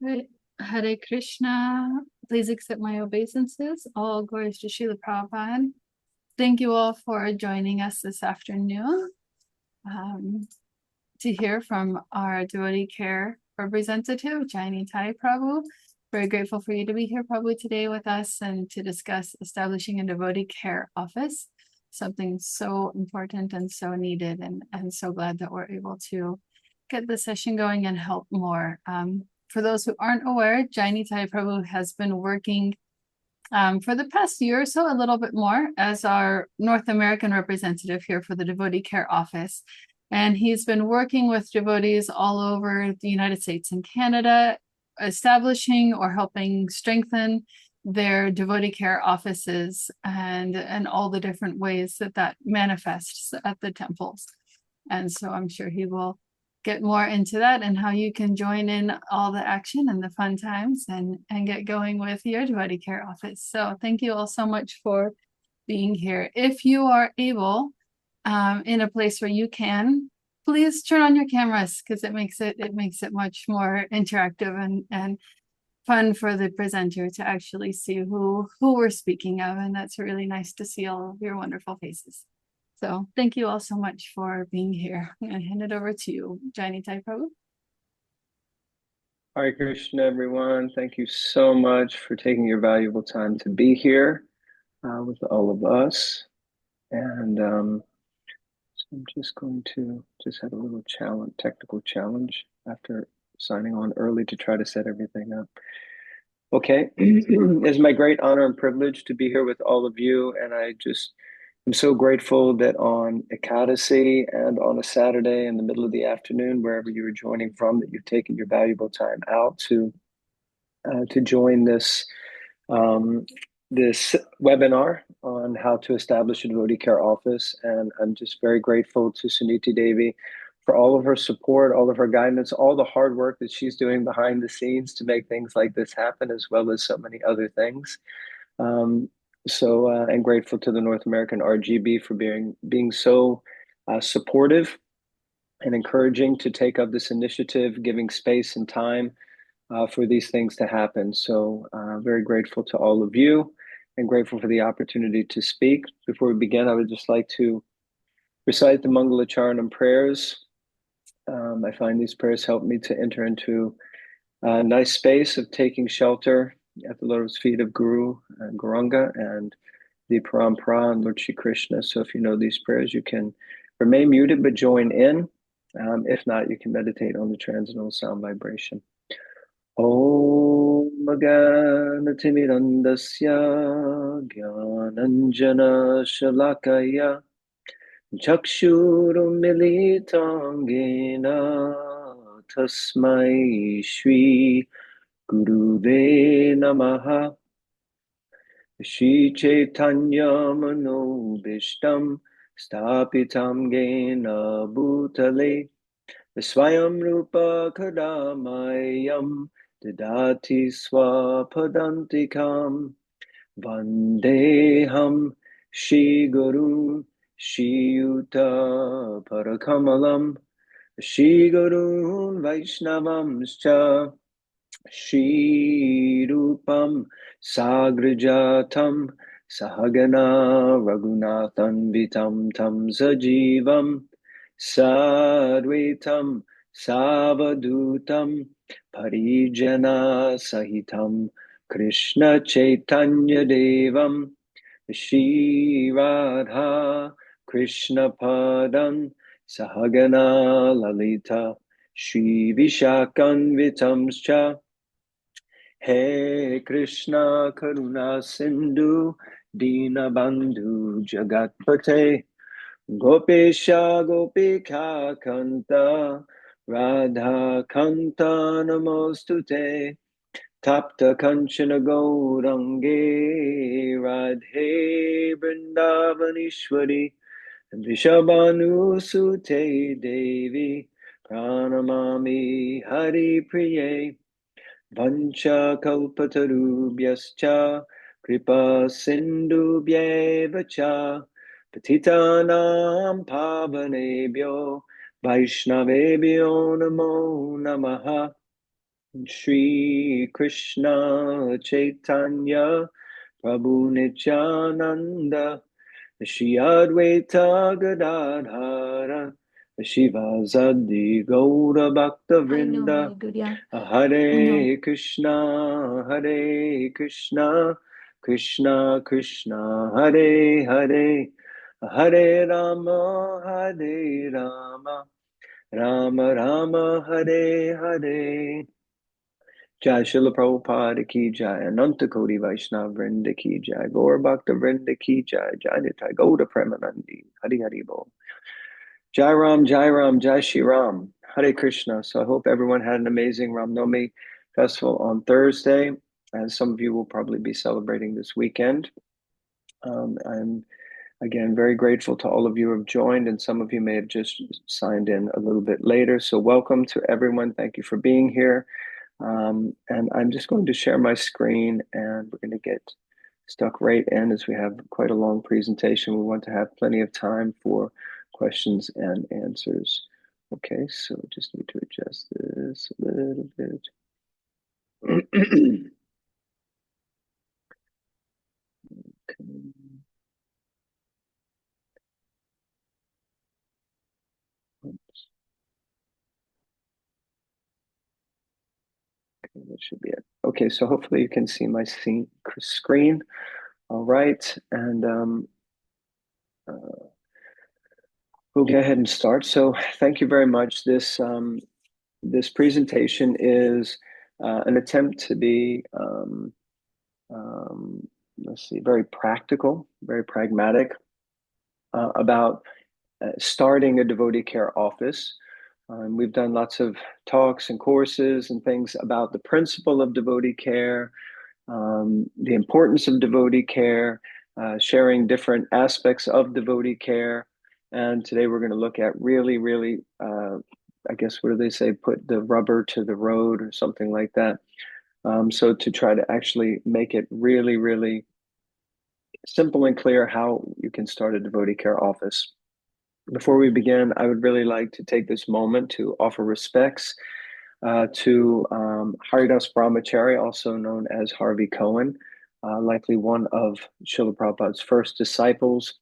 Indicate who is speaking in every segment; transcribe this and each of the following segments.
Speaker 1: Right. Hare Krishna. Please accept my obeisances. All glories to Srila Prabhupada. Thank you all for joining us this afternoon um, to hear from our devotee care representative, Nitai Prabhu. Very grateful for you to be here, Prabhu, today with us and to discuss establishing a devotee care office, something so important and so needed, and so glad that we're able to get the session going and help more. For those who aren't aware, Nitai Prabhu has been working for the past year or so, a little bit more, as our North American representative here for the Devotee Care Office. And he's been working with devotees all over the United States and Canada, establishing or helping strengthen their devotee care offices and all the different ways that that manifests at the temples. And so I'm sure he will get more into that and how you can join in all the action and the fun times and get going with your devotee care office. So thank you all so much for being here. If you are able, in a place where you can, please turn on your cameras because it makes it much more interactive and fun for the presenter to actually see who we're speaking of, and that's really nice to see all of your wonderful faces. So thank you all so much for being here. I'm going to hand it over to you, Nitai Prabhu.
Speaker 2: Hare Krishna, everyone. Thank you so much for taking your valuable time to be here with all of us. And so I'm just going to have a little technical challenge after signing on early to try to set everything up. Okay, it's my great honor and privilege to be here with all of you, and I'm so grateful that on Ekadasi and on a Saturday in the middle of the afternoon, wherever you are joining from, that you've taken your valuable time out to join this webinar on how to establish a devotee care office. And I'm just very grateful to Suniti Devi for all of her support, all of her guidance, all the hard work that she's doing behind the scenes to make things like this happen, as well as so many other things. And grateful to the North American RGB for being so supportive and encouraging to take up this initiative, giving space and time for these things to happen. So very grateful to all of you and grateful for the opportunity to speak. Before we begin, I would just like to recite the Mangalacharanam prayers. I find these prayers help me to enter into a nice space of taking shelter at the lotus feet of Guru and Gauranga and the Parampara and Lord Shri Krishna. So if you know these prayers, you can remain muted but join in. If not, you can meditate on the transcendental sound vibration. Om Gyanatimirandasya Gyananjana Shalakaya Chakshurumilitangena Tasmai Shri Guruve Namaha Shri Chaitanya Manobishtam Stapitam Gena Bhutale Swayam Rupa Kadamayam Dadati Swapadantikam Vandeham Shri Guru Shri Yuta Parakamalam Shri Guru Vaishnavamscha Shri Rupam Sagrajatam Sahagana Raghunathan Vitam Tam Sajivam Sadvaitam Savadutam Parijana Sahitam Krishna Chaitanya Devam Shri Radha Krishna Padam Sahagana Lalita Shri Vishakanvitamscha He Krishna Karuna Sindhu Dinabandhu Jagatpate Gopesha Gopika Kanta Radha Kanta Namostute Tapta Kanchana Gaurange Radhe Vrindavanishwari Vishabhanu Sute Devi Pranamami Hari Priye Vancha Kalpatarubhyascha Kripa Sindhubhyeva cha Patitanam Pavanebhyo Vaishnavebhyo Namo Namaha Shri Krishna Chaitanya Prabhu Nityananda Shri Advaita Gadadhara Shiva Zaddi Gaura Bhakta
Speaker 3: I know,
Speaker 2: Vrinda
Speaker 3: Guria. No.
Speaker 2: Hare Krishna Hare Krishna Krishna Krishna Hare Hare Hare Rama Hare Rama Rama Rama Hare Hare Jai Srila Prabhupada ki jai, Ananta Koti Vaishnava Vrinda ki jai, Gaur Bhakta Vrinda ki jai, Jai Nitai Gauda Premanandi, Hari Hari Bol. Jai Ram, Jai Ram, Jai Shri Ram, Hare Krishna. So I hope everyone had an amazing Ram Navami festival on Thursday, as some of you will probably be celebrating this weekend. I'm again very grateful to all of you who have joined, and some of you may have just signed in a little bit later. So welcome to everyone. Thank you for being here. And I'm just going to share my screen, and we're going to get stuck right in as we have quite a long presentation. We want to have plenty of time for questions and answers. Okay, so just need to adjust this a little bit. Okay. Okay, that should be it. Okay, so hopefully you can see my screen. All right, and we'll go ahead and start. So thank you very much. This presentation is an attempt to be, let's see, very practical, very pragmatic about starting a devotee care office. We've done lots of talks and courses and things about the principle of devotee care, the importance of devotee care, sharing different aspects of devotee care. And today we're going to look at really, I guess, what do they say? Put the rubber to the road or something like that. So to try to actually make it really simple and clear how you can start a devotee care office. Before we begin, I would really like to take this moment to offer respects to Haridas Brahmachari, also known as Harvey Cohen, likely one of Srila Prabhupada's first disciples,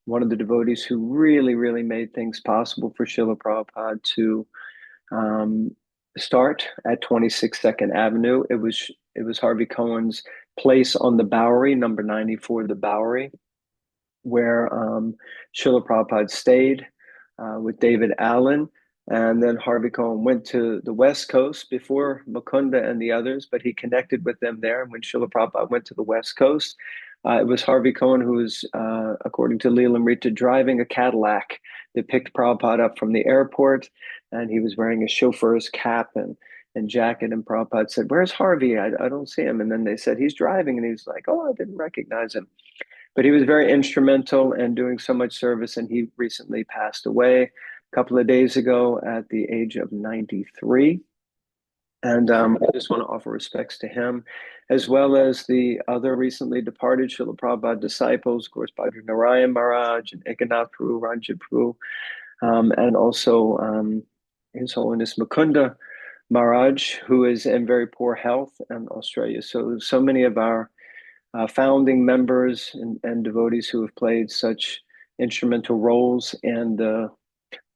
Speaker 2: one of the devotees who really made things possible for Srila Prabhupada to start at 26 Second Avenue. It was Harvey Cohen's place on the Bowery, number 94, the Bowery, where Srila Prabhupada stayed with David Allen. And then Harvey Cohen went to the West Coast before Mukunda and the others, but he connected with them there. And when Srila Prabhupada went to the West Coast, it was Harvey Cohen who was, according to Leelamrita, driving a Cadillac that picked Prabhupada up from the airport. And he was wearing a chauffeur's cap and jacket. And Prabhupada said, "Where's Harvey? I don't see him." And then they said, "He's driving." And he's like, "Oh, I didn't recognize him." But he was very instrumental in doing so much service, and he recently passed away a couple of days ago at the age of 93. And I just want to offer respects to him, as well as the other recently departed Srila Prabhupada disciples, of course, Bhadra Narayan Maharaj and Ekanath Prabhu, Ranjit Prabhu, and also His Holiness Mukunda Maharaj, who is in very poor health in Australia. So many of our founding members and devotees who have played such instrumental roles in the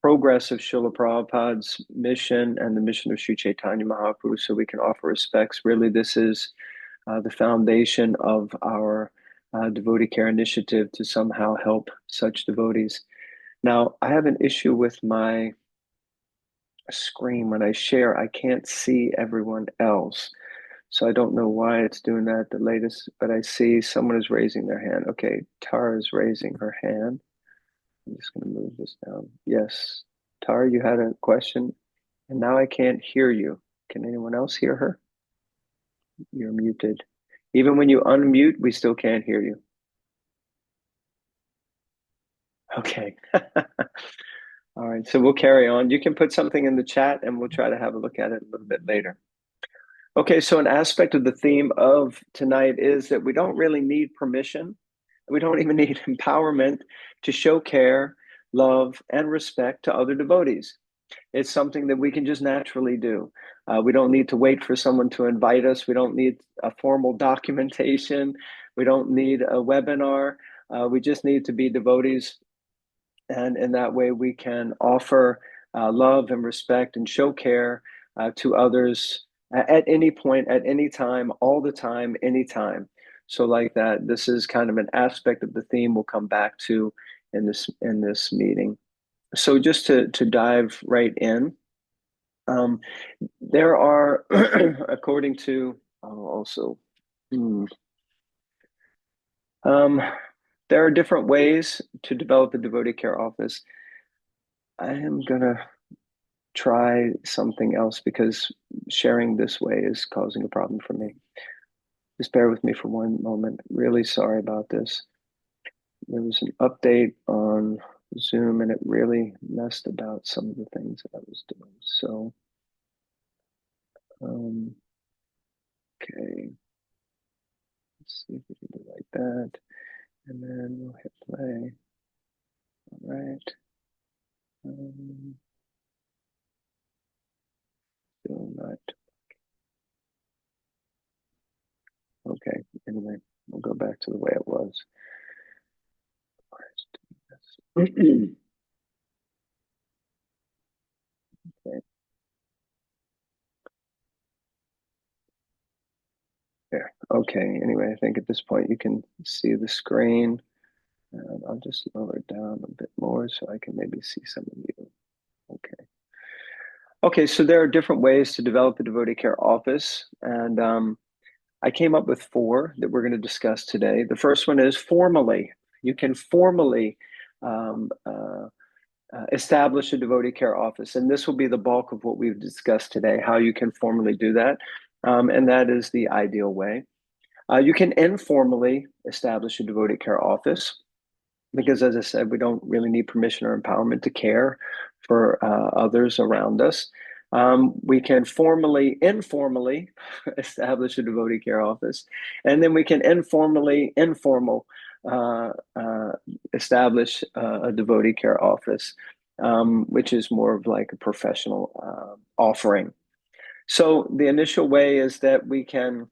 Speaker 2: progress of Srila Prabhupada's mission and the mission of Sri Chaitanya Mahaprabhu, so we can offer respects. Really, this is the foundation of our devotee care initiative to somehow help such devotees. Now, I have an issue with my screen. When I share, I can't see everyone else. So I don't know why it's doing that, the latest, but I see someone is raising their hand. Okay, Tara is raising her hand. I'm just going to move this down. Yes, Tara, you had a question, and now I can't hear you. Can anyone else hear her? You're muted. Even when you unmute, we still can't hear you. Okay. All right, so we'll carry on. You can put something in the chat, and we'll try to have a look at it a little bit later. Okay, so an aspect of the theme of tonight is that we don't really need permission. We don't even need empowerment to show care, love, and respect to other devotees. It's something that we can just naturally do. We don't need to wait for someone to invite us. We don't need a formal documentation. We don't need a webinar. We just need to be devotees. And in that way, we can offer love and respect and show care to others at any point, at any time, all the time, anytime. So, like that, this is kind of an aspect of the theme we'll come back to in this meeting. So, just to dive right in, um, there are, according to also, hmm, um, there are different ways to develop a devotee care office. I am gonna try something else because sharing this way is causing a problem for me. Just bear with me for one moment. Really sorry about this. There was an update on Zoom and it really messed about some of the things that I was doing. So, okay, let's see if we can do it like that. And then we'll hit play. All right. Still not. Okay. Anyway, we'll go back to the way it was. Okay. There. Okay. Anyway, I think at this point you can see the screen. And I'll just lower it down a bit more so I can maybe see some of you. Okay. Okay, so there are different ways to develop a devotee care office. And I came up with four that we're going to discuss today. The first one is formally. You can formally establish a devotee care office. And this will be the bulk of what we've discussed today, how you can formally do that. And that is the ideal way. You can informally establish a devotee care office because, as I said, we don't really need permission or empowerment to care for others around us. We can informally establish a devotee care office, and then we can informal establish a devotee care office, which is more of like a professional offering. So the initial way is that we can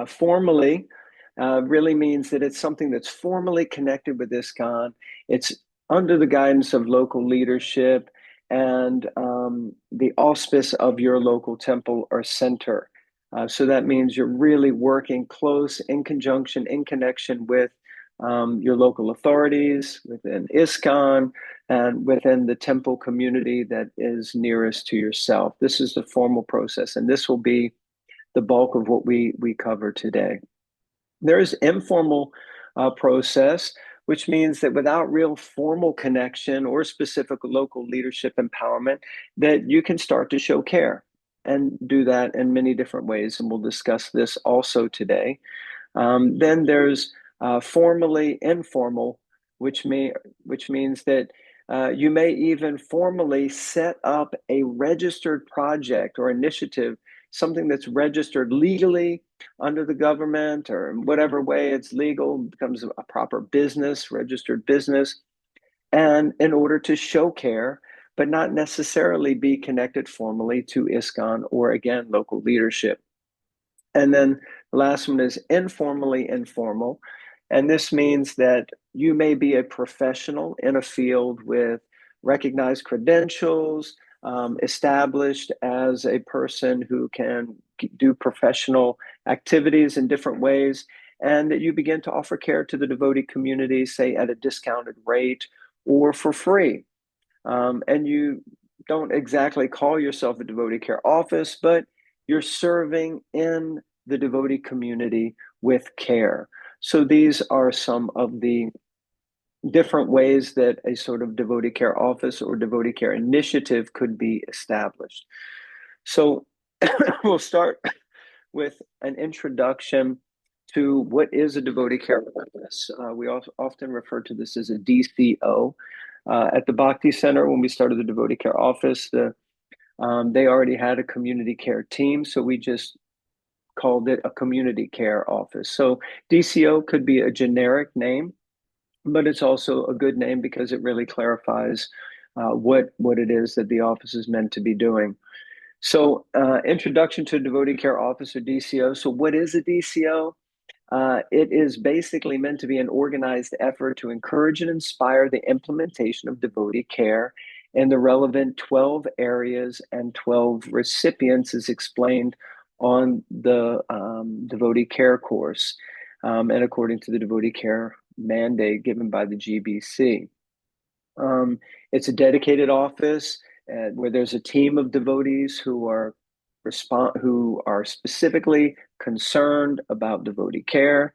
Speaker 2: formally really means that it's something that's formally connected with ISKCON. It's under the guidance of local leadership and the auspice of your local temple or center. So that means you're really working close in conjunction, in connection with your local authorities, within ISKCON, and within the temple community that is nearest to yourself. This is the formal process, and this will be the bulk of what we cover today. There is informal process, which means that without real formal connection or specific local leadership empowerment, that you can start to show care and do that in many different ways. And we'll discuss this also today. Then there's formally informal, which means that you may even formally set up a registered project or initiative, something that's registered legally under the government or in whatever way it's legal, becomes a proper business, registered business, and in order to show care, but not necessarily be connected formally to ISKCON or, again, local leadership. And then the last one is informally informal. And this means that you may be a professional in a field with recognized credentials, established as a person who can do professional activities in different ways, and that you begin to offer care to the devotee community, say at a discounted rate or for free. And you don't exactly call yourself a devotee care office, but you're serving in the devotee community with care. So these are some of the different ways that a sort of devotee care office or devotee care initiative could be established. So we'll start with an introduction to what is a devotee care office. We often refer to this as a DCO. At the Bhakti Center, when we started the devotee care office, they already had a community care team, so we just called it a community care office. So DCO could be a generic name, but it's also a good name because it really clarifies what it is that the office is meant to be doing. So, introduction to Devotee Care Office, or DCO. So, what is a DCO? It is basically meant to be an organized effort to encourage and inspire the implementation of devotee care in the relevant 12 areas and 12 recipients, as explained on the devotee care course, and according to the devotee care mandate given by the GBC. It's a dedicated office where there's a team of devotees who are specifically concerned about devotee care.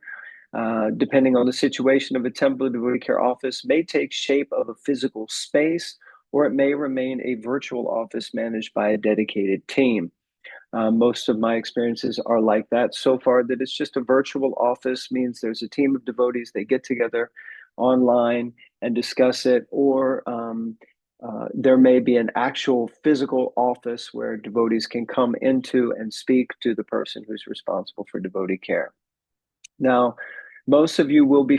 Speaker 2: Depending on the situation of a temple, devotee care office may take shape of a physical space, or it may remain a virtual office managed by a dedicated team. Most of my experiences are like that so far, that it's just a virtual office means there's a team of devotees, they get together online and discuss it, or there may be an actual physical office where devotees can come into and speak to the person who's responsible for devotee care. Now, most of you will be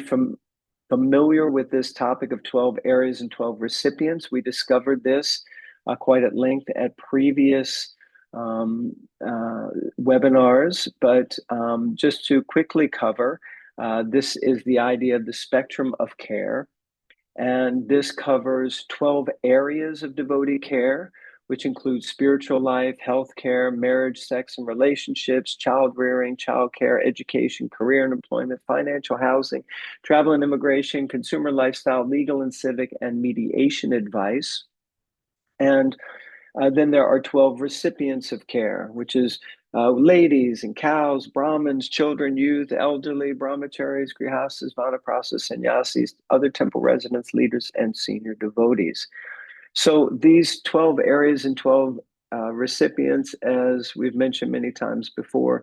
Speaker 2: familiar with this topic of 12 areas and 12 recipients. We discovered this quite at length at previous webinars, but just to quickly cover, this is the idea of the spectrum of care. And this covers 12 areas of devotee care, which include spiritual life, health care, marriage, sex and relationships, child rearing, child care, education, career and employment, financial, housing, travel and immigration, consumer lifestyle, legal and civic, and mediation advice. And then there are 12 recipients of care, which is ladies and cows, Brahmins, children, youth, elderly, brahmacharis, grihastas, vanaprasthas, sannyasis, other temple residents, leaders, and senior devotees. So these 12 areas and 12 recipients, as we've mentioned many times before,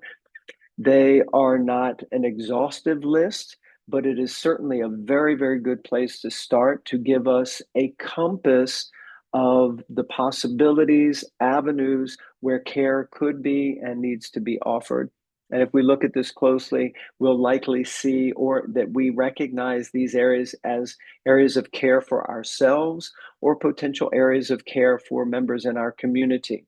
Speaker 2: they are not an exhaustive list, but it is certainly a very, very good place to start to give us a compass of the possibilities, avenues where care could be and needs to be offered. And if we look at this closely, we'll likely see or that we recognize these areas as areas of care for ourselves or potential areas of care for members in our community.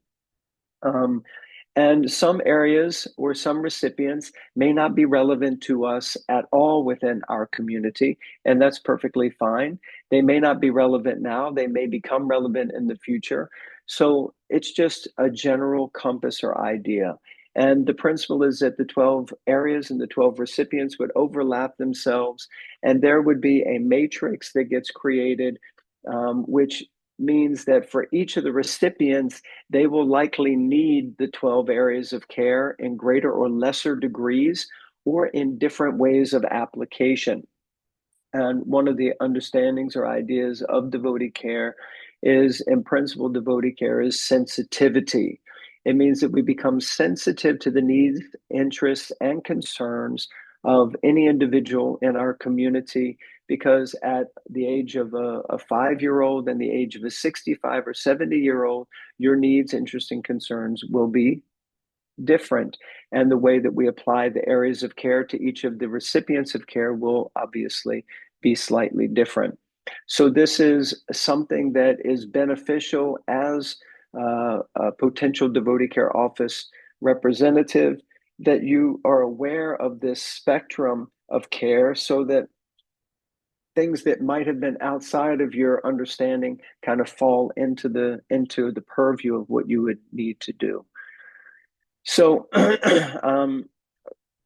Speaker 2: And some areas or some recipients may not be relevant to us at all within our community, and that's perfectly fine. They may not be relevant now, they may become relevant in the future. So it's just a general compass or idea. And the principle is that the 12 areas and the 12 recipients would overlap themselves, and there would be a matrix that gets created, which means that for each of the recipients, they will likely need the 12 areas of care in greater or lesser degrees or in different ways of application. And one of the understandings or ideas of devotee care is, in principle, devotee care is sensitivity. It means that we become sensitive to the needs, interests, and concerns of any individual in our community, because at the age of a 5-year-old and the age of a 65 or 70-year-old, your needs, interests, and concerns will be different. And the way that we apply the areas of care to each of the recipients of care will obviously be slightly different. So this is something that is beneficial as a potential devotee care office representative, that you are aware of this spectrum of care so that things that might have been outside of your understanding kind of fall into the purview of what you would need to do. So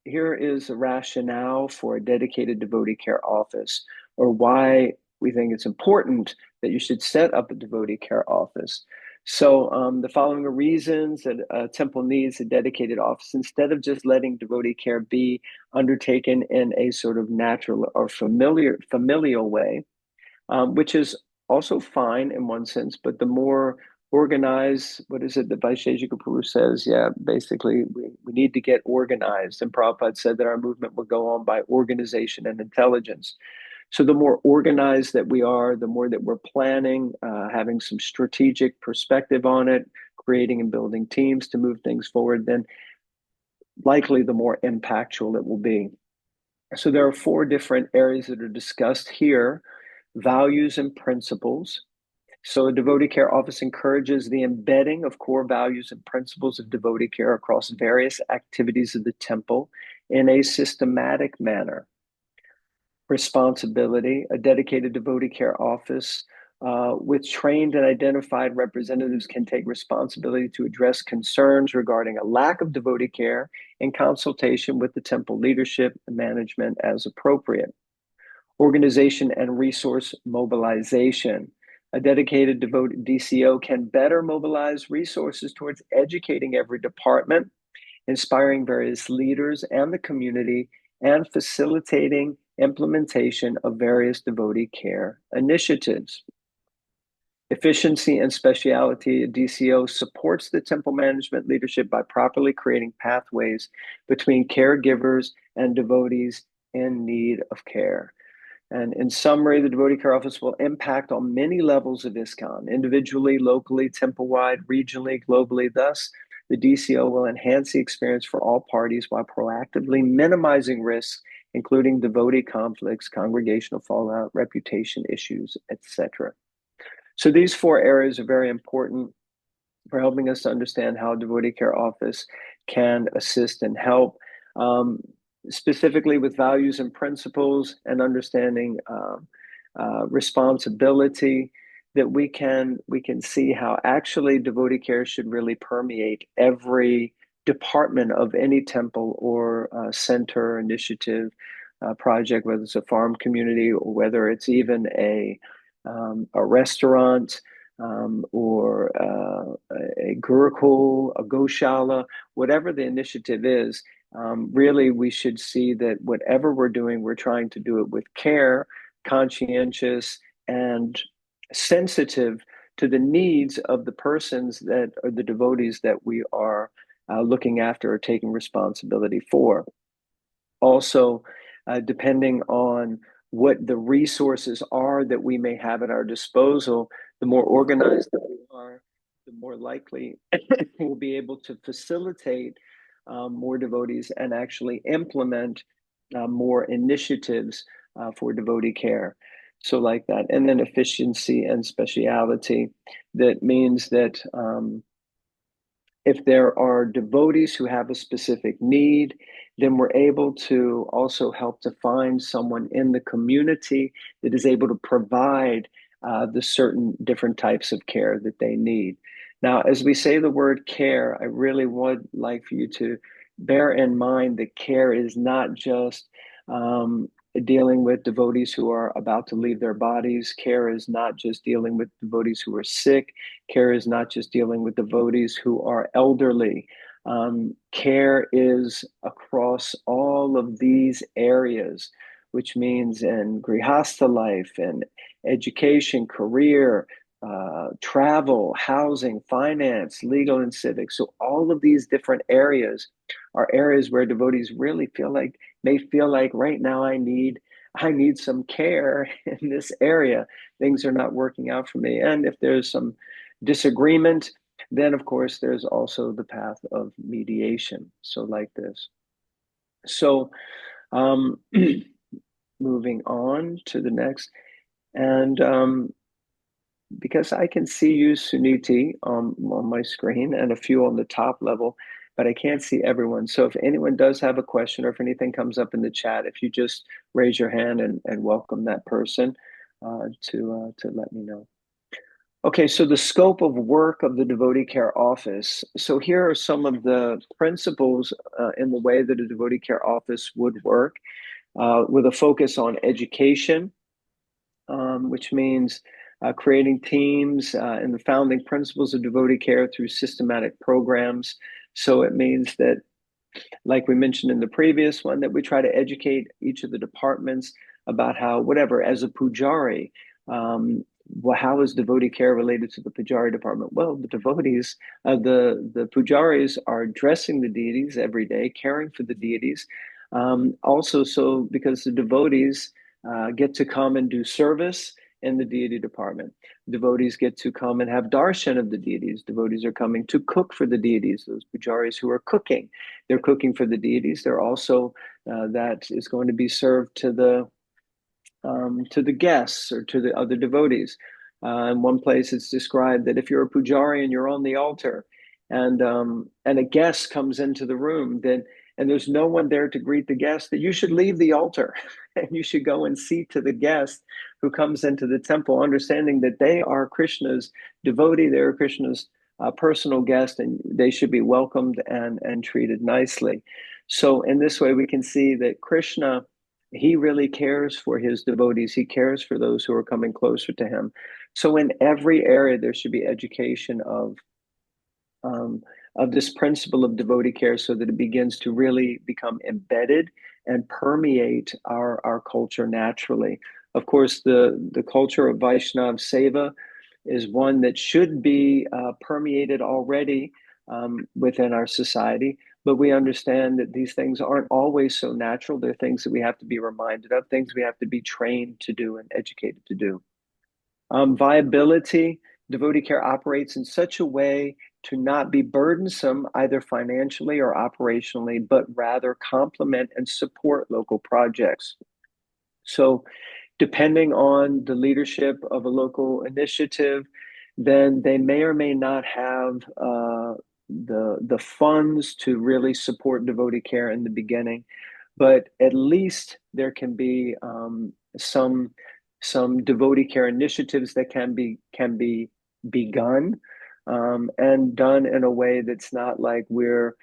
Speaker 2: here is a rationale for a dedicated devotee care office, or why we think it's important that you should set up a devotee care office. So the following are reasons that a temple needs a dedicated office instead of just letting devotee care be undertaken in a sort of natural or familial way, which is also fine in one sense, but the more organized, what is it that Vaisheshika Prabhu says? Yeah, basically, we need to get organized. And Prabhupada said that our movement will go on by organization and intelligence. So the more organized that we are, the more that we're planning, having some strategic perspective on it, creating and building teams to move things forward, then likely the more impactful it will be. So there are 4 different areas that are discussed here: values and principles, So a devotee care office encourages the embedding of core values and principles of devotee care across various activities of the temple in a systematic manner. Responsibility, a dedicated devotee care office with trained and identified representatives can take responsibility to address concerns regarding a lack of devotee care in consultation with the temple leadership and management as appropriate. Organization and resource mobilization. A dedicated devoted DCO can better mobilize resources towards educating every department, inspiring various leaders and the community, and facilitating implementation of various devotee care initiatives. Efficiency and speciality, DCO supports the temple management leadership by properly creating pathways between caregivers and devotees in need of care. And in summary, the Devotee Care Office will impact on many levels of ISKCON, individually, locally, temple-wide, regionally, globally. Thus, the DCO will enhance the experience for all parties while proactively minimizing risks, including devotee conflicts, congregational fallout, reputation issues, etc. So these four areas are very important for helping us to understand how Devotee Care Office can assist and help. Specifically with values and principles and understanding responsibility, that we can see how actually devotee care should really permeate every department of any temple or center, initiative, project, whether it's a farm community or whether it's even a restaurant, or a gurukul, a goshala, whatever the initiative is. Really, we should see that whatever we're doing, we're trying to do it with care, conscientious, and sensitive to the needs of the persons that are the devotees that we are looking after or taking responsibility for. Also, depending on what the resources are that we may have at our disposal, the more organized that we are, the more likely we'll be able to facilitate more devotees and actually implement more initiatives for devotee care. So like that. And then efficiency and speciality. That means that if there are devotees who have a specific need, then we're able to also help to find someone in the community that is able to provide the certain different types of care that they need. Now, as we say the word care, I really would like for you to bear in mind that care is not just dealing with devotees who are about to leave their bodies. Care is not just dealing with devotees who are sick. Care is not just dealing with devotees who are elderly. Care is across all of these areas, which means in grihastha life and education, career, travel, housing, finance, legal, and civic. So all of these different areas are areas where devotees really may feel like right now I need some care in this area. Things are not working out for me. And if there's some disagreement, then of course there's also the path of mediation. So like this. So moving on to the next. And because I can see you, Suniti, on my screen and a few on the top level, but I can't see everyone. So if anyone does have a question or if anything comes up in the chat, if you just raise your hand and welcome that person to let me know. Okay, so the scope of work of the Devotee Care Office. So here are some of the principles in the way that a Devotee Care Office would work, with a focus on education, which means creating teams and the founding principles of devotee care through systematic programs. So it means that, like we mentioned in the previous one, that we try to educate each of the departments about how, whatever, as a pujari, well, how is devotee care related to the pujari department? Well, the devotees, the pujaris are dressing the deities every day, caring for the deities. Also, so because the devotees get to come and do service in the deity department. Devotees get to come and have darshan of the deities. Devotees are coming to cook for the deities, those pujaris who are cooking. They're cooking for the deities. They're also, that is going to be served to the guests or to the other devotees. In one place, it's described that if you're a pujari and you're on the altar, and a guest comes into the room, then and there's no one there to greet the guest, that you should leave the altar and you should go and see to the guest who comes into the temple, understanding that they are Krishna's devotee, they're Krishna's personal guest, and they should be welcomed and treated nicely. So in this way, we can see that Krishna, he really cares for his devotees. He cares for those who are coming closer to him. So in every area, there should be education um, of this principle of devotee care, so that it begins to really become embedded and permeate our culture naturally. Of course, the culture of Vaishnav Seva is one that should be permeated already within our society. But we understand that these things aren't always so natural. They're things that we have to be reminded of, things we have to be trained to do and educated to do. Viability, devotee care operates in such a way to not be burdensome either financially or operationally, but rather complement and support local projects. So depending on the leadership of a local initiative, then they may or may not have the funds to really support devotee care in the beginning, but at least there can be some devotee care initiatives that can be begun and done in a way that's not like we're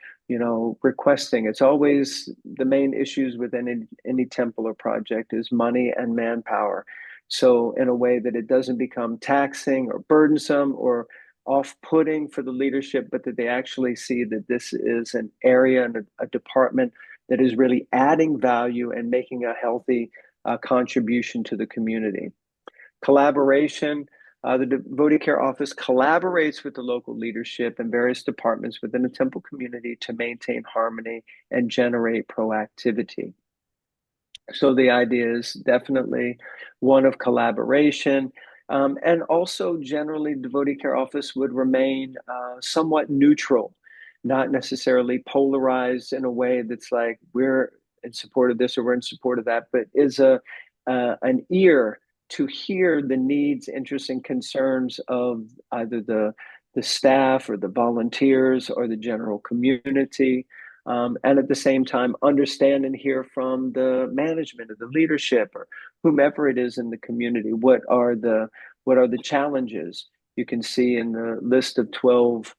Speaker 2: requesting. It's always the main issues with any temple or project is money and manpower. So in a way that it doesn't become taxing or burdensome or off-putting for the leadership, but that they actually see that this is an area and a department that is really adding value and making a healthy contribution to the community. Collaboration. The Devotee Care Office collaborates with the local leadership and various departments within the temple community to maintain harmony and generate proactivity. So the idea is definitely one of collaboration. And also, generally, Devotee Care Office would remain somewhat neutral, not necessarily polarized in a way that's like we're in support of this or we're in support of that, but is an ear to hear the needs, interests, and concerns of either the staff or the volunteers or the general community. And at the same time, understand and hear from the management or the leadership or whomever it is in the community. What are the challenges? You can see in the list of 12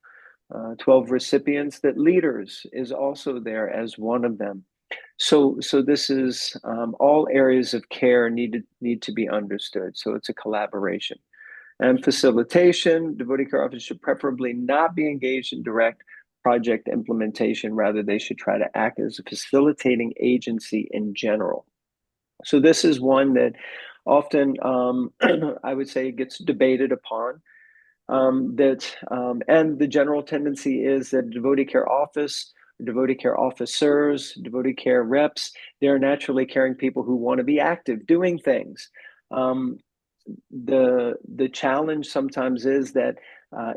Speaker 2: recipients that leaders is also there as one of them. So this is all areas of care need to be understood. So it's a collaboration. And facilitation, Devotee Care Office should preferably not be engaged in direct project implementation. Rather, they should try to act as a facilitating agency in general. So this is one that often, I would say, gets debated upon. And the general tendency is that devotee care office, devotee care officers, devotee care reps, they're naturally caring people who want to be active, doing things. The challenge sometimes is that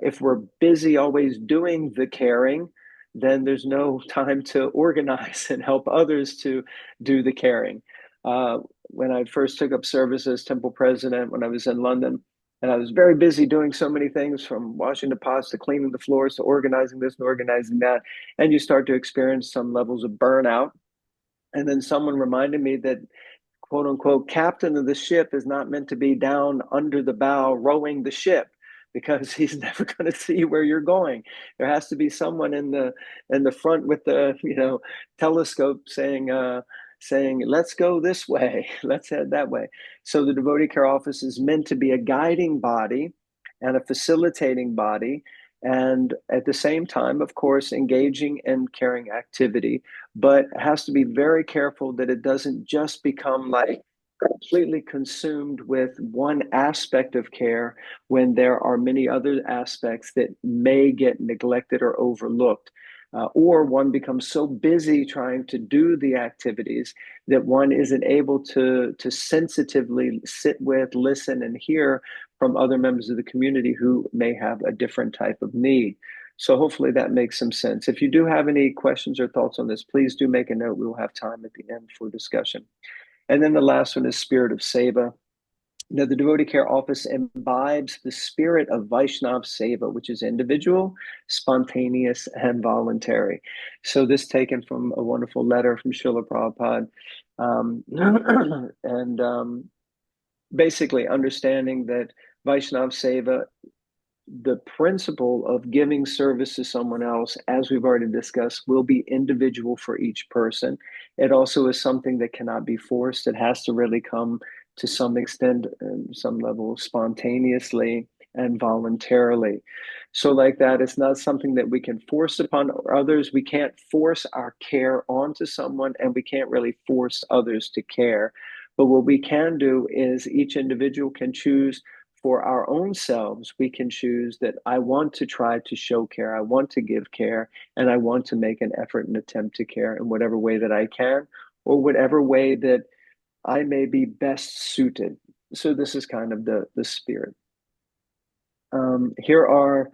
Speaker 2: if we're busy always doing the caring, then there's no time to organize and help others to do the caring. When I first took up service as temple president, when I was in London, and I was very busy doing so many things, from washing the pots to cleaning the floors to organizing this and organizing that. And you start to experience some levels of burnout. And then someone reminded me that, quote unquote, captain of the ship is not meant to be down under the bow rowing the ship, because he's never going to see where you're going. There has to be someone in the front with the telescope saying let's go this way, let's head that way. So the Devotee Care Office is meant to be a guiding body and a facilitating body, and at the same time, of course, engaging in caring activity, but has to be very careful that it doesn't just become like completely consumed with one aspect of care when there are many other aspects that may get neglected or overlooked. Or one becomes so busy trying to do the activities that one isn't able to sensitively sit with, listen, and hear from other members of the community who may have a different type of need. So hopefully that makes some sense. If you do have any questions or thoughts on this, please do make a note. We will have time at the end for discussion. And then the last one is spirit of seva. Now, the Devotee Care Office imbibes the spirit of Vaishnav Seva, which is individual, spontaneous, and voluntary. So, this taken from a wonderful letter from Srila Prabhupada. And basically understanding that Vaishnav Seva, the principle of giving service to someone else, as we've already discussed, will be individual for each person. It also is something that cannot be forced. It has to really come to some extent, some level, spontaneously and voluntarily. So, like that, it's not something that we can force upon others. We can't force our care onto someone, and we can't really force others to care. But what we can do is each individual can choose for our own selves. We can choose that I want to try to show care, I want to give care, and I want to make an effort and attempt to care in whatever way that I can, or whatever way that I may be best suited. So this is kind of the spirit. Here are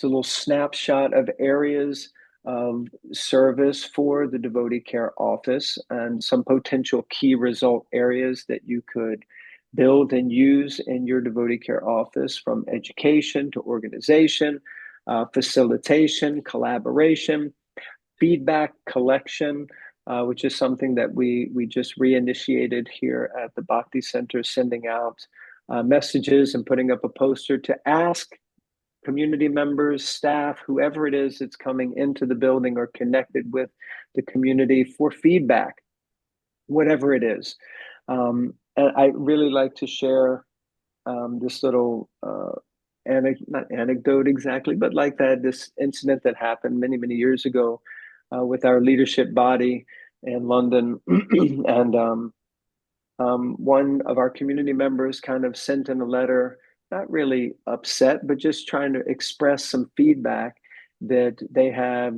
Speaker 2: a little snapshot of areas of service for the Devotee Care Office and some potential key result areas that you could build and use in your Devotee Care Office, from education to organization, facilitation, collaboration, feedback collection, which is something that we just reinitiated here at the Bhakti Center, sending out messages and putting up a poster to ask community members, staff, whoever it is that's coming into the building or connected with the community for feedback, whatever it is. And I really like to share this little not anecdote exactly, but like that, this incident that happened many, many years ago with our leadership body in London. And one of our community members kind of sent in a letter, not really upset, but just trying to express some feedback that they have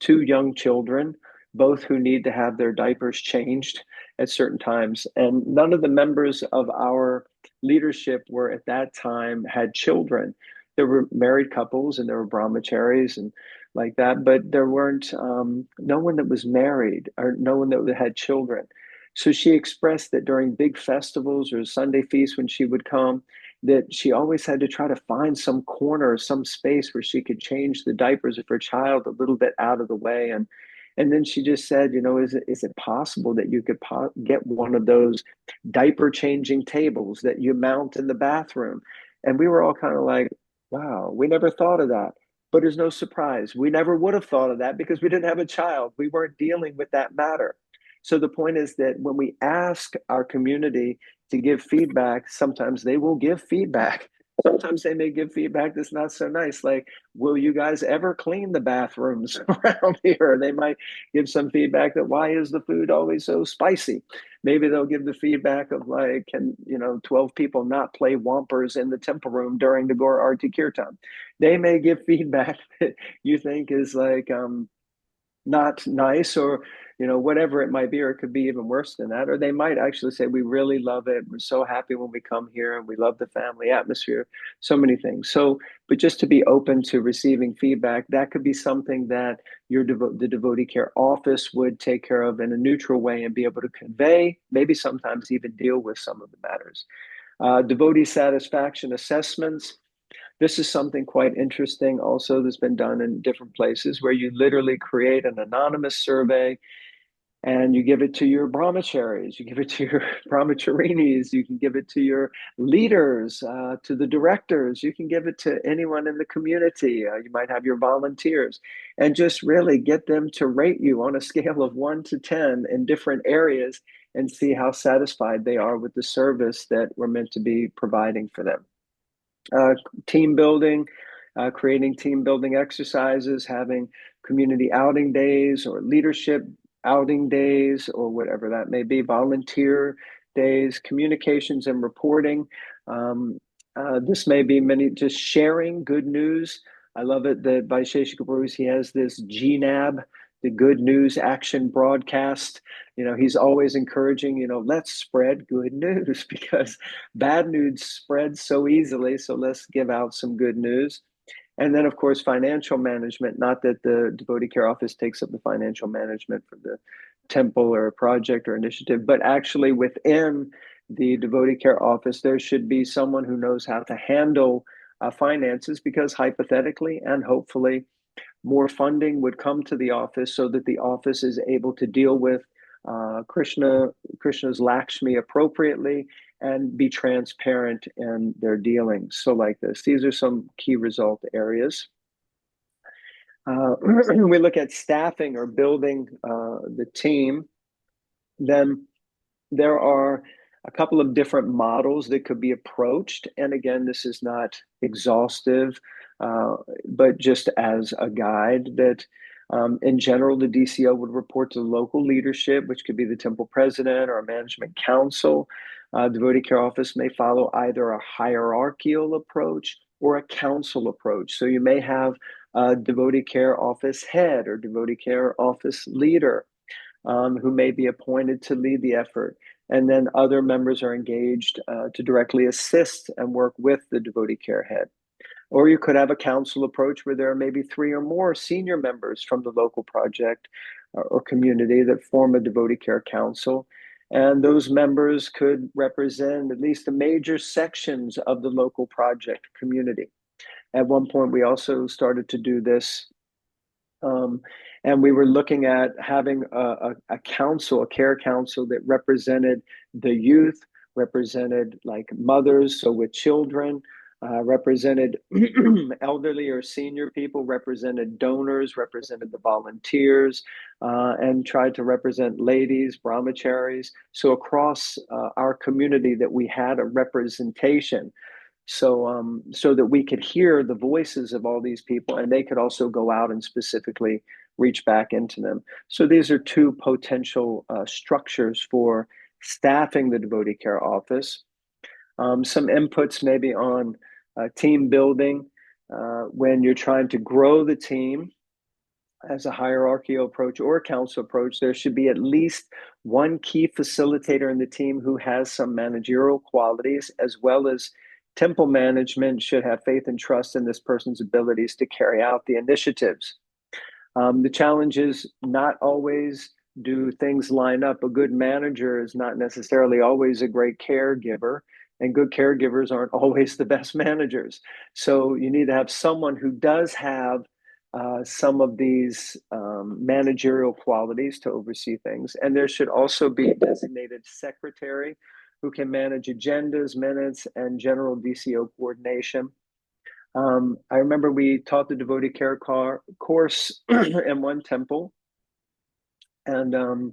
Speaker 2: two young children, both who need to have their diapers changed at certain times. And none of the members of our leadership were at that time had children. There were married couples and there were brahmacharis and like that, but there weren't no one that was married or no one that had children. So she expressed that during big festivals or Sunday feasts, when she would come, that she always had to try to find some corner, some space where she could change the diapers of her child a little bit out of the way. And then she just said, is it possible that you could get one of those diaper changing tables that you mount in the bathroom? And we were all kind of like, wow, we never thought of that. But there's no surprise. We never would have thought of that because we didn't have a child. We weren't dealing with that matter. So the point is that when we ask our community to give feedback, sometimes they will give feedback. Sometimes they may give feedback that's not so nice, like, will you guys ever clean the bathrooms around here? They might give some feedback that, why is the food always so spicy? Maybe they'll give the feedback of like, can 12 people not play Wampers in the temple room during the Gaur Arti Kirtan? They may give feedback that you think is like not nice, or whatever it might be, or it could be even worse than that. Or they might actually say, we really love it, we're so happy when we come here, and we love the family atmosphere, so many things. So but just to be open to receiving feedback, that could be something that the Devotee Care Office would take care of in a neutral way and be able to convey, maybe sometimes even deal with some of the matters. Devotee satisfaction assessments. This is something quite interesting also that's been done in different places, where you literally create an anonymous survey and you give it to your brahmacharis, you give it to your brahmacharinis, you can give it to your leaders, to the directors, you can give it to anyone in the community. You might have your volunteers, and just really get them to rate you on a scale of 1 to 10 in different areas and see how satisfied they are with the service that we're meant to be providing for them. Team building, creating team building exercises, having community outing days or leadership outing days or whatever that may be, volunteer days, communications and reporting. This may be just sharing good news. I love it that Vaisheshika Bruce, he has this GNAB, the Good News Action Broadcast. He's always encouraging, let's spread good news because bad news spreads so easily. So let's give out some good news. And then, of course, financial management. Not that the Devotee Care Office takes up the financial management for the temple or a project or initiative, but actually within the Devotee Care Office, there should be someone who knows how to handle finances, because hypothetically and hopefully more funding would come to the office so that the office is able to deal with Krishna's Lakshmi appropriately and be transparent in their dealings. So like this, these are some key result areas. We look at staffing or building the team, then there are a couple of different models that could be approached. And again, this is not exhaustive, but just as a guide that in general, the DCO would report to local leadership, which could be the temple president or a management council. Devotee Care Office may follow either a hierarchical approach or a council approach. So you may have a Devotee Care Office head or Devotee Care Office leader who may be appointed to lead the effort. And then other members are engaged to directly assist and work with the devotee care head. Or you could have a council approach where there are maybe 3 or more senior members from the local project or community that form a devotee care council. And those members could represent at least the major sections of the local project community. At one point, we also started to do this and we were looking at having a council, a care council that represented the youth, represented like mothers, so with children, represented elderly or senior people, represented donors, represented the volunteers, and tried to represent ladies, brahmacharis. So across our community that we had a representation. So that we could hear the voices of all these people, and they could also go out and specifically reach back into them. So these are 2 potential structures for staffing the Devotee Care Office. Some inputs maybe on team building when you're trying to grow the team as a hierarchical approach or a council approach. There should be at least one key facilitator in the team who has some managerial qualities, as well as temple management should have faith and trust in this person's abilities to carry out the initiatives. The challenge is not always do things line up. A good manager is not necessarily always a great caregiver, and good caregivers aren't always the best managers. So you need to have someone who does have some of these managerial qualities to oversee things. And there should also be a designated secretary who can manage agendas, minutes, and general DCO coordination. I remember we taught the devotee care course in one temple, and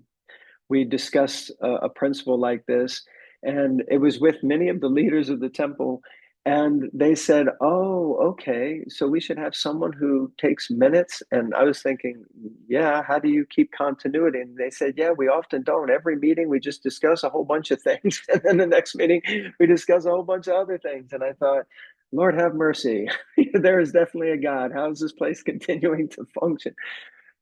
Speaker 2: we discussed a principle like this, and it was with many of the leaders of the temple, and they said, "Oh, okay, so we should have someone who takes minutes." And I was thinking, "Yeah, how do you keep continuity?" And they said, "Yeah, we often don't. Every meeting we just discuss a whole bunch of things, and then the next meeting we discuss a whole bunch of other things." And I thought, Lord have mercy. There is definitely a God. How is this place continuing to function?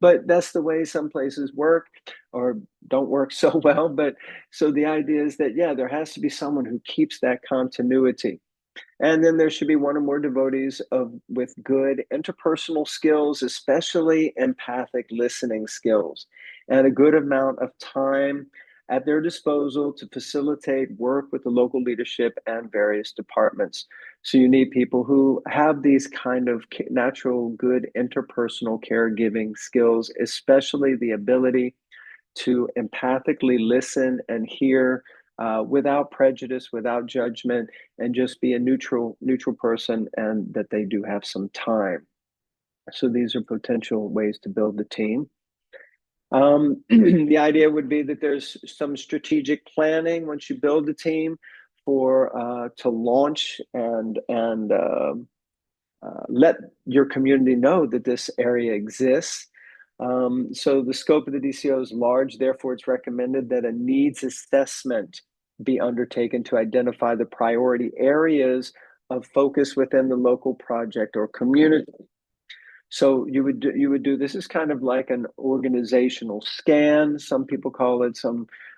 Speaker 2: But that's the way some places work or don't work so well. But so the idea is that, yeah, there has to be someone who keeps that continuity. And then there should be one or more devotees with good interpersonal skills, especially empathic listening skills, and a good amount of time at their disposal to facilitate work with the local leadership and various departments. So you need people who have these kind of natural good interpersonal caregiving skills, especially the ability to empathically listen and hear without prejudice, without judgment, and just be a neutral person, and that they do have some time. So these are potential ways to build the team. The idea would be that there's some strategic planning once you build the team for to launch and let your community know that this area exists. So the scope of the DCO is large, therefore it's recommended that a needs assessment be undertaken to identify the priority areas of focus within the local project or community. So you would do this is kind of like an organizational scan. Some people call it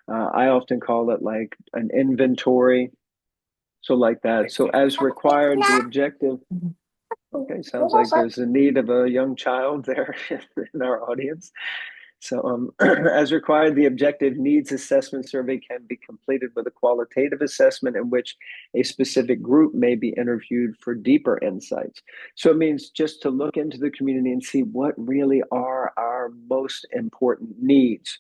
Speaker 2: I often call it like an inventory. So like that. So as required, the objective. Okay, sounds like there's a need of a young child there in our audience. So, as required, the objective needs assessment survey can be completed with a qualitative assessment in which a specific group may be interviewed for deeper insights. So it means just to look into the community and see what really are our most important needs.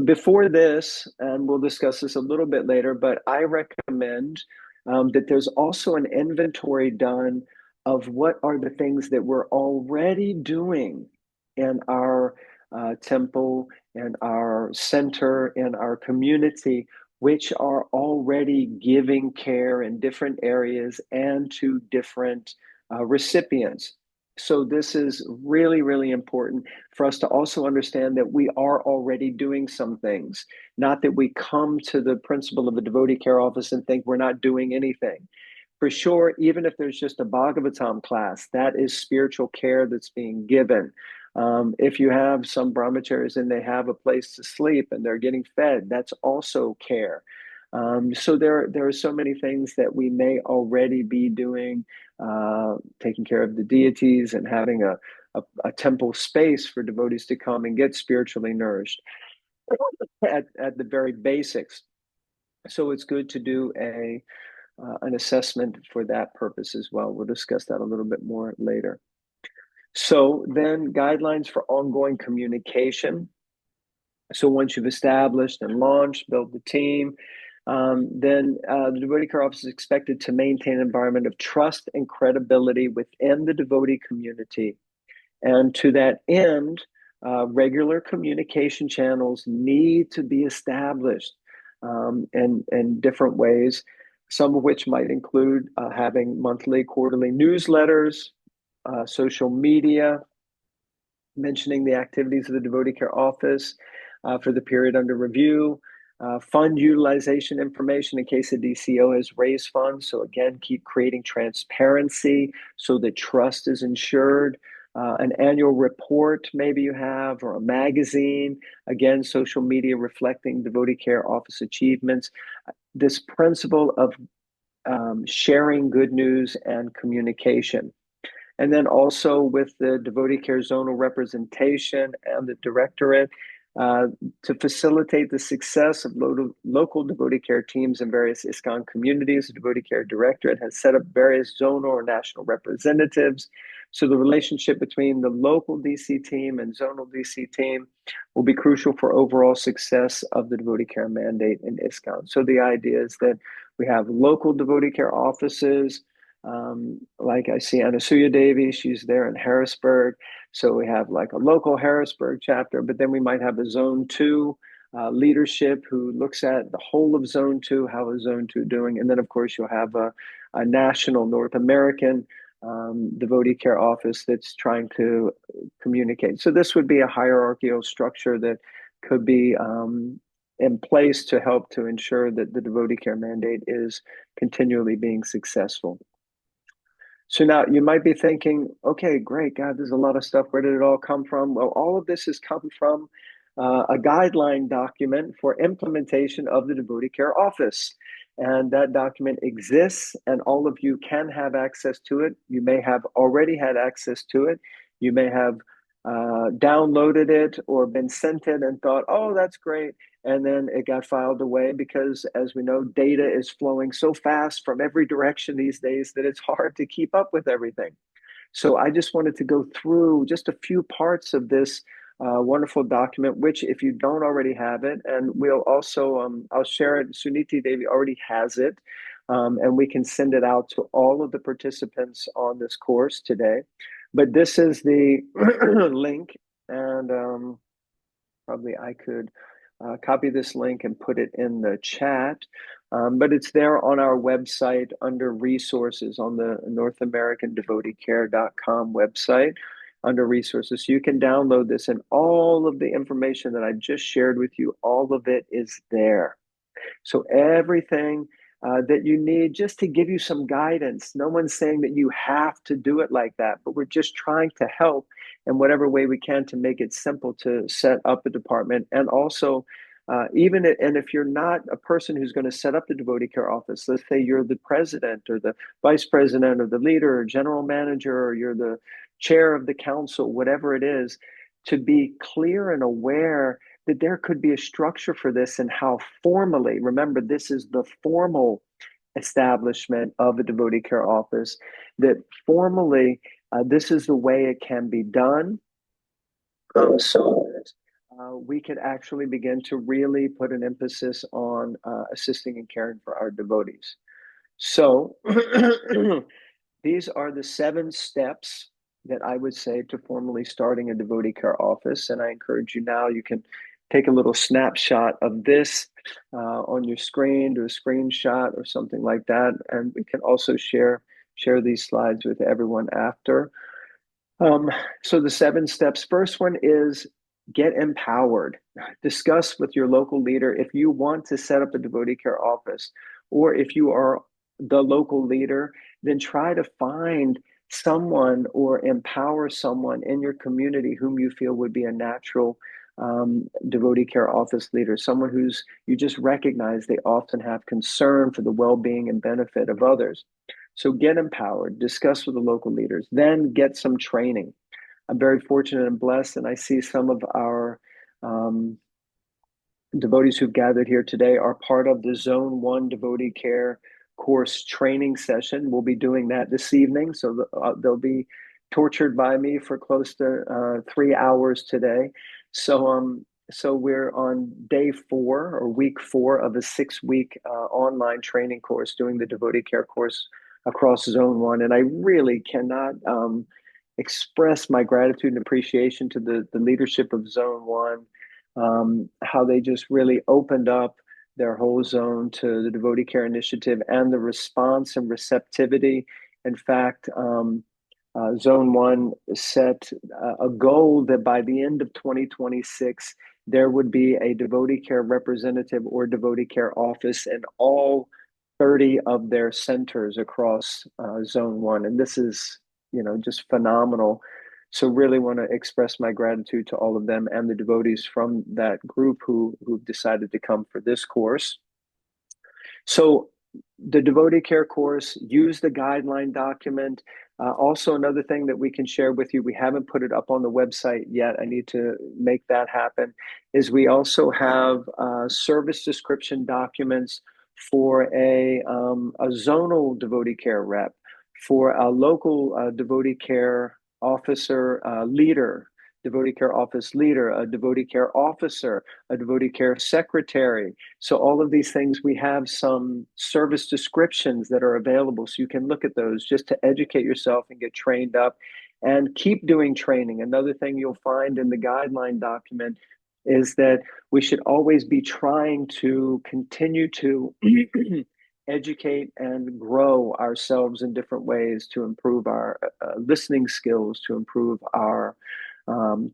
Speaker 2: Before this, and we'll discuss this a little bit later, but I recommend that there's also an inventory done of what are the things that we're already doing in our temple, in our center, in our community, which are already giving care in different areas and to different recipients. So this is really, really important for us to also understand that we are already doing some things, not that we come to the principal of the Devotee Care Office and think we're not doing anything. For sure, even if there's just a Bhagavatam class, that is spiritual care that's being given. If you have some brahmacharis and they have a place to sleep and they're getting fed, that's also care. So there are so many things that we may already be doing, taking care of the deities and having a temple space for devotees to come and get spiritually nourished at the very basics. So it's good to do an assessment for that purpose as well. We'll discuss that a little bit more later. So then guidelines for ongoing communication. So once you've established and launched, built the team, then the Devotee Care Office is expected to maintain an environment of trust and credibility within the devotee community. And to that end, regular communication channels need to be established in different ways, some of which might include having monthly, quarterly newsletters, social media, mentioning the activities of the Devotee Care Office for the period under review, fund utilization information in case the DCO has raised funds. So again, keep creating transparency so that trust is ensured. An annual report maybe you have, or a magazine. Again, social media reflecting Devotee Care Office achievements. This principle of sharing good news and communication. And then also with the Devotee Care Zonal representation and the directorate, to facilitate the success of local devotee care teams in various ISKCON communities, the Devotee Care Directorate has set up various zonal or national representatives. So the relationship between the local DC team and zonal DC team will be crucial for overall success of the devotee care mandate in ISKCON. So the idea is that we have local devotee care offices, like I see Anasuya Devi, she's there in Harrisburg. So we have like a local Harrisburg chapter, but then we might have a Zone 2 leadership who looks at the whole of Zone 2, how is Zone 2 doing? And then, of course, you'll have a national North American devotee care office that's trying to communicate. So this would be a hierarchical structure that could be in place to help to ensure that the devotee care mandate is continually being successful. So now you might be thinking, okay, great, God, there's a lot of stuff. Where did it all come from? Well, all of this has come from a guideline document for implementation of the Devotee Care Office. And that document exists, and all of you can have access to it. You may have already had access to it. You may have downloaded it or been sent it and thought, oh, that's great. And then it got filed away because, as we know, data is flowing so fast from every direction these days that it's hard to keep up with everything. So I just wanted to go through just a few parts of this wonderful document, which if you don't already have it, and we'll also, I'll share it. Suniti Devi already has it, and we can send it out to all of the participants on this course today. But this is the link, and probably I could copy this link and put it in the chat. But it's there on our website under resources on the North American DevoteeCare.com website under resources. So you can download this, and all of the information that I just shared with you, all of it is there. So everything that you need just to give you some guidance. No one's saying that you have to do it like that, but we're just trying to help in whatever way we can to make it simple to set up a department. And also, and if you're not a person who's going to set up the Devotee Care Office, let's say you're the president or the vice president or the leader or general manager, or you're the chair of the council, whatever it is, to be clear and aware that there could be a structure for this, and how formally, remember, this is the formal establishment of a devotee care office, that formally this is the way it can be done, so that we could actually begin to really put an emphasis on assisting and caring for our devotees. So these are the 7 steps that I would say to formally starting a devotee care office. And I encourage you now, you can take a little snapshot of this on your screen, do a screenshot or something like that. And we can also share these slides with everyone after. So the 7 steps, first one is get empowered. Discuss with your local leader if you want to set up a devotee care office, or if you are the local leader, then try to find someone or empower someone in your community whom you feel would be a natural devotee care office leader, someone who's you just recognize they often have concern for the well-being and benefit of others. So get empowered, discuss with the local leaders, then get some training. I'm very fortunate and blessed, and I see some of our devotees who've gathered here today are part of the Zone 1 Devotee Care course training session. We'll be doing that this evening, so they'll be tortured by me for close to 3 hours today. So we're on day 4 or week 4 of a 6-week online training course, doing the devotee care course across Zone 1. And I really cannot express my gratitude and appreciation to the leadership of Zone 1, how they just really opened up their whole zone to the Devotee Care Initiative and the response and receptivity. In fact, Zone 1 set a goal that by the end of 2026, there would be a devotee care representative or devotee care office in all 30 of their centers across Zone 1. And this is, just phenomenal. So really want to express my gratitude to all of them and the devotees from that group who've decided to come for this course. So the devotee care course, use the guideline document. Also, another thing that we can share with you, we haven't put it up on the website yet. I need to make that happen, is we also have service description documents for a zonal devotee care rep, for a local devotee care officer leader, devotee care office leader, a devotee care officer, a devotee care secretary. So all of these things, we have some service descriptions that are available. So you can look at those just to educate yourself and get trained up and keep doing training. Another thing you'll find in the guideline document is that we should always be trying to continue to educate and grow ourselves in different ways to improve our listening skills, to improve our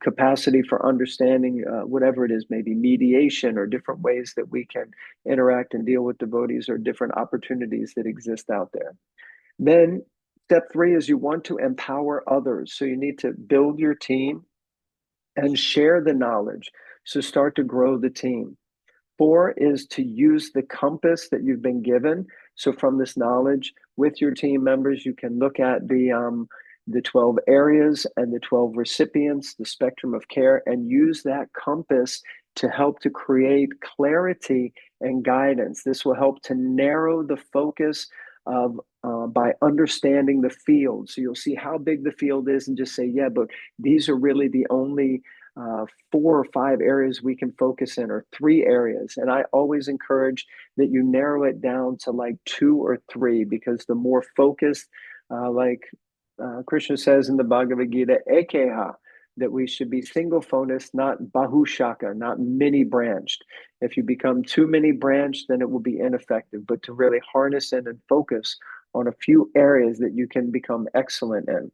Speaker 2: capacity for understanding whatever it is, maybe mediation or different ways that we can interact and deal with devotees, or different opportunities that exist out there. Then step 3 is you want to empower others. So you need to build your team and share the knowledge. So start to grow the team. 4 is to use the compass that you've been given. So from this knowledge with your team members, you can look at the 12 areas and the 12 recipients, the spectrum of care, and use that compass to help to create clarity and guidance. This will help to narrow the focus of by understanding the field. So you'll see how big the field is and just say, yeah, but these are really the only 4 or 5 areas we can focus in, or 3 areas. And I always encourage that you narrow it down to like 2 or 3, because the more focused, Krishna says in the Bhagavad Gita, Ekeha, that we should be single focused, not bahushaka, not many branched. If you become too many branched, then it will be ineffective, but to really harness in and focus on a few areas that you can become excellent in.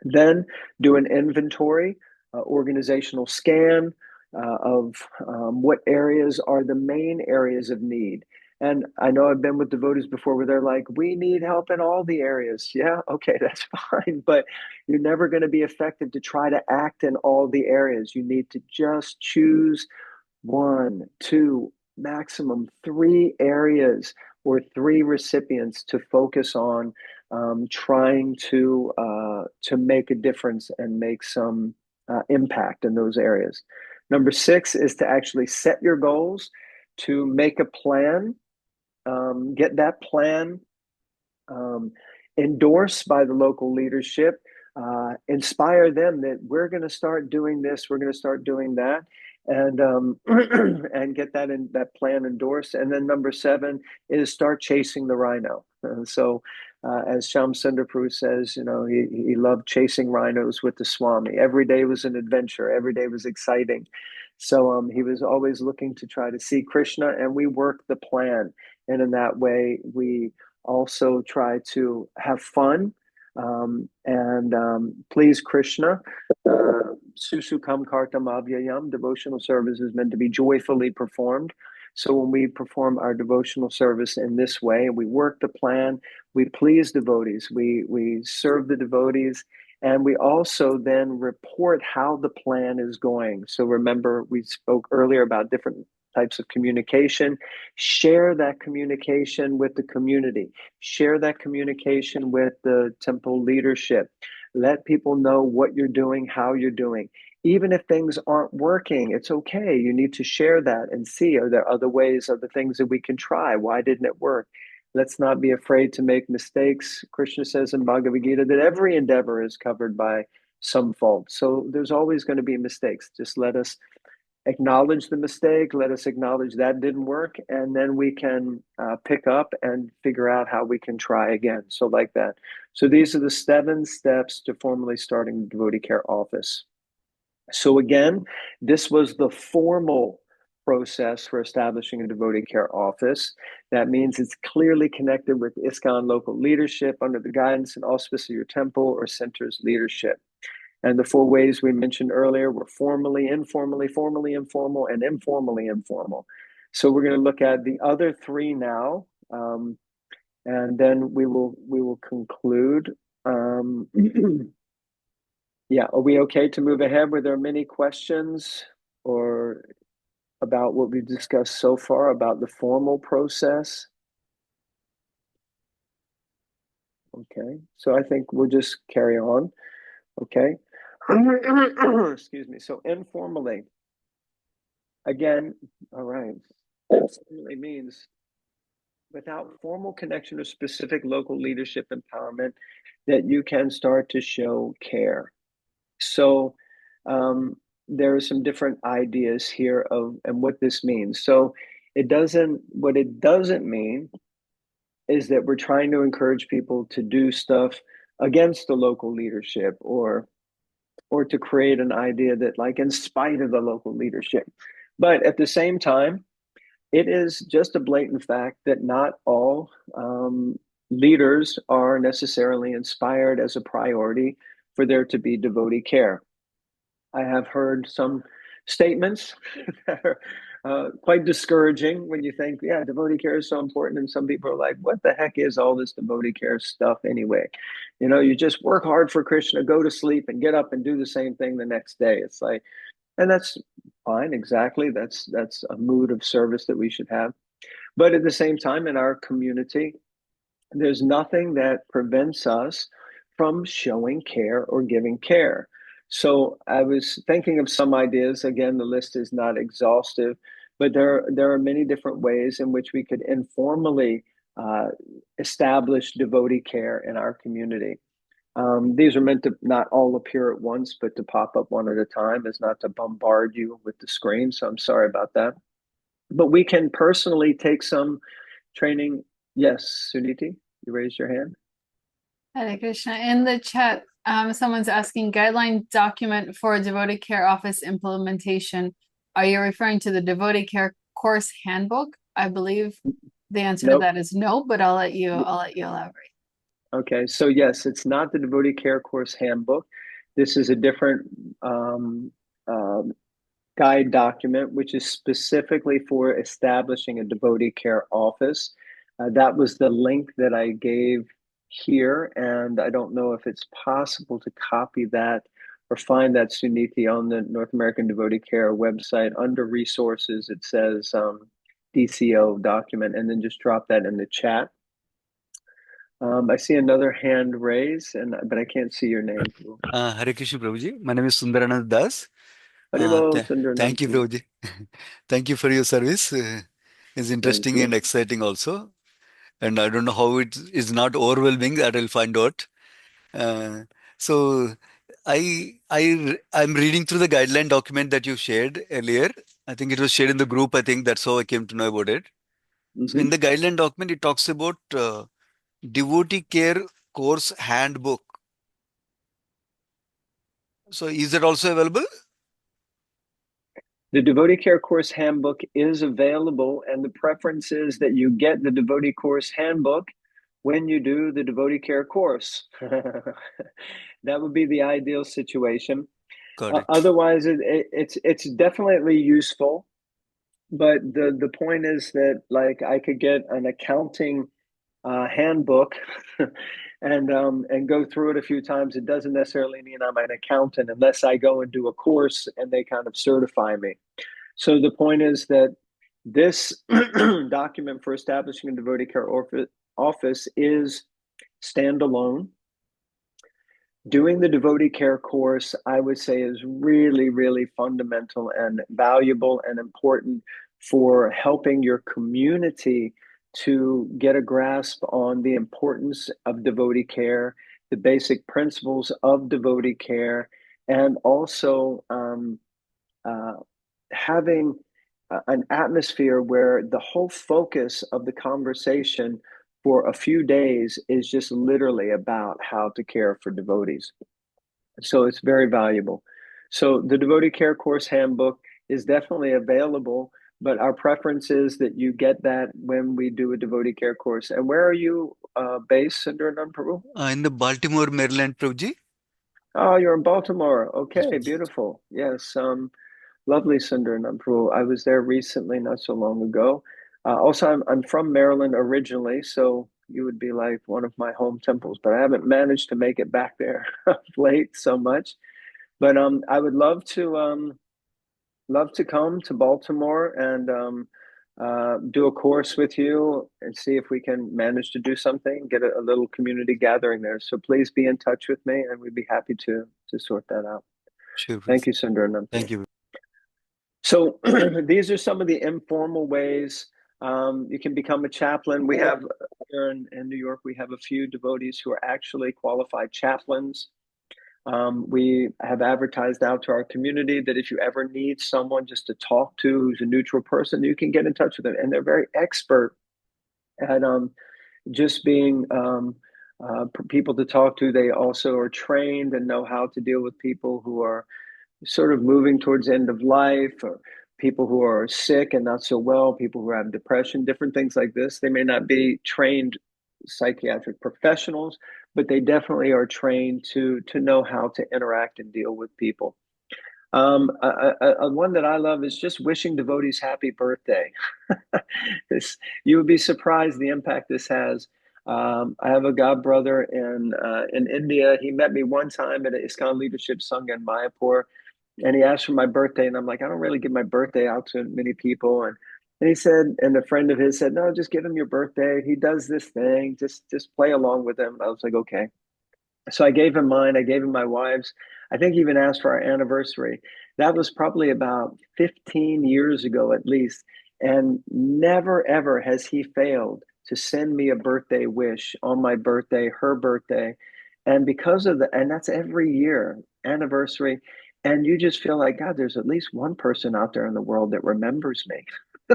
Speaker 2: Then do an inventory, organizational scan of what areas are the main areas of need. And I know I've been with devotees before where they're like, we need help in all the areas. Yeah, okay, that's fine. But you're never going to be effective to try to act in all the areas. You need to just choose 1, 2, maximum 3 areas or 3 recipients to focus on, trying to make a difference and make some impact in those areas. Number six is to actually set your goals, to make a plan, get that plan um, endorsed by the local leadership, inspire them that we're going to start doing this, we're going to start doing that, and and get that plan endorsed. And then number seven is start chasing the rhino. As Sham Sundar Prabhu says, he loved chasing rhinos with the Swami. Every day was an adventure. Every day was exciting. So he was always looking to try to see Krishna, and we worked the plan. And in that way, we also try to have fun and please Krishna. Susukam kartam avyayam, devotional service is meant to be joyfully performed. So when we perform our devotional service in this way, we work the plan, we please devotees, we serve the devotees, and we also then report how the plan is going. So remember, we spoke earlier about different types of communication. Share that communication with the community. Share that communication with the temple leadership. Let people know what you're doing, how you're doing. Even if things aren't working, it's okay. You need to share that and see, are there other ways, other things that we can try? Why didn't it work? Let's not be afraid to make mistakes. Krishna says in Bhagavad Gita that every endeavor is covered by some fault. So there's always going to be mistakes. Just let us acknowledge the mistake, let us acknowledge that didn't work, and then we can pick up and figure out how we can try again. So like that. So these are the 7 steps to formally starting the Devotee Care Office. So again, this was the formal process for establishing a Devotee Care Office. That means it's clearly connected with ISKCON local leadership under the guidance and auspice of your temple or center's leadership. And the 4 ways we mentioned earlier were formally, informally, formally informal, and informally informal. So we're going to look at the other 3 now, and then we will conclude. Yeah, are we okay to move ahead? Were there many questions or about what we've discussed so far about the formal process? Okay, so I think we'll just carry on. Okay. Excuse me. So informally, again, all right. Informally means without formal connection or specific local leadership empowerment that you can start to show care. So there are some different ideas here of and what this means. So what it doesn't mean is that we're trying to encourage people to do stuff against the local leadership or to create an idea that like in spite of the local leadership. But at the same time, it is just a blatant fact that not all leaders are necessarily inspired as a priority for there to be devotee care. I have heard some statements that are quite discouraging when you think, yeah, devotee care is so important. And some people are like, what the heck is all this devotee care stuff anyway? You just work hard for Krishna, go to sleep and get up and do the same thing the next day. It's like, and that's fine. Exactly. That's a mood of service that we should have. But at the same time, in our community, there's nothing that prevents us from showing care or giving care. So I was thinking of some ideas. Again, the list is not exhaustive, but there are many different ways in which we could informally establish devotee care in our community. These are meant to not all appear at once, but to pop up one at a time, is not to bombard you with the screen. So I'm sorry about that. But we can personally take some training. Yes, Suniti, you raised your hand.
Speaker 1: Hare Krishna. In the chat, someone's asking guideline document for Devotee Care Office implementation. Are you referring to the Devotee Care course handbook? I believe the answer to
Speaker 2: Nope.
Speaker 1: that is no, but I'll let you elaborate.
Speaker 2: Okay, so yes, it's not the Devotee Care Course Handbook. This is a different guide document, which is specifically for establishing a devotee care office. That was the link that I gave here, and I don't know if it's possible to copy that or find that, Suniti, on the North American Devotee Care website. Under resources, it says DCO document, and then just drop that in the chat. I see another hand raised, and but I can't see your name, Prabhu.
Speaker 3: Hare Krishna, Prabhuji. My name is Sundaranand Das.
Speaker 2: Haribol
Speaker 3: Th Thank you,
Speaker 2: Sundaranam.
Speaker 3: Prabhuji. Thank you for your service. It's
Speaker 2: Thank
Speaker 3: interesting and
Speaker 2: you.
Speaker 3: exciting also. And I don't know how it is not overwhelming. That I'll find out. Uh, so I'm reading through the guideline document that you shared earlier. I think it was shared in the group. I think that's how I came to know about it. So in
Speaker 2: Hmm.
Speaker 3: the guideline document, it talks about devotee care course handbook. So is that also available?
Speaker 2: The Devotee Care Course Handbook is available, and the preference is that you get the Devotee Course Handbook when you do the Devotee Care course. That would be the ideal situation.
Speaker 3: Got it.
Speaker 2: Otherwise, it's definitely useful, but the point is that like I could get an accounting handbook and go through it a few times. It doesn't necessarily mean I'm an accountant unless I go and do a course and they kind of certify me. So the point is that this document for establishing a devotee care office is standalone. Doing the devotee care course, I would say, is really, really fundamental and valuable and important for helping your community to get a grasp on the importance of devotee care, the basic principles of devotee care, and also uh, having an atmosphere where the whole focus of the conversation for a few days is just literally about how to care for devotees. So it's very valuable. So the Devotee Care Course Handbook is definitely available, but our preference is that you get that when we do a Devotee Care course. And where are you based, Sundaranand Prabhu?
Speaker 3: In the Baltimore, Maryland, Prabhuji.
Speaker 2: Oh, you're in Baltimore.
Speaker 3: Yes,
Speaker 2: Okay,
Speaker 3: Prabhuji.
Speaker 2: beautiful. Yes, lovely Sundaranand Prabhu. I was there recently, not so long ago. Also, I'm from Maryland originally, so you would be like one of my home temples, but I haven't managed to make it back there of late so much. But I would love to come to Baltimore and do a course with you and see if we can manage to do something, get a little community gathering there. So please be in touch with me, and we'd be happy to sort that out.
Speaker 3: Sure,
Speaker 2: Thank
Speaker 3: Prabhuji.
Speaker 2: you, Sundar
Speaker 3: Thank
Speaker 2: Anantapur.
Speaker 3: you.
Speaker 2: So these are some of the informal ways you can become a chaplain. We have here in New York, we have a few devotees who are actually qualified chaplains. We have advertised out to our community that if you ever need someone just to talk to who's a neutral person, you can get in touch with them. And they're very expert at just being people to talk to. They also are trained and know how to deal with people who are sort of moving towards the end of life, or people who are sick and not so well, people who have depression, different things like this. They may not be trained psychiatric professionals, but they definitely are trained to know how to interact and deal with people. One that I love is just wishing devotees happy birthday. This, you would be surprised the impact this has. I have a god brother in India. He met me one time at an ISKCON Leadership Sangha in Mayapur, and he asked for my birthday, and I'm like, I don't really give my birthday out to many people, and he said, and a friend of his said, no, just give him your birthday. He does this thing, just play along with him. I was like, okay. So I gave him mine. I gave him my wife's. I think he even asked for our anniversary. That was probably about 15 years ago at least. And never, ever has he failed to send me a birthday wish on my birthday, her birthday. And because of the, and that's every year, anniversary. And you just feel like, God, there's at least one person out there in the world that remembers me.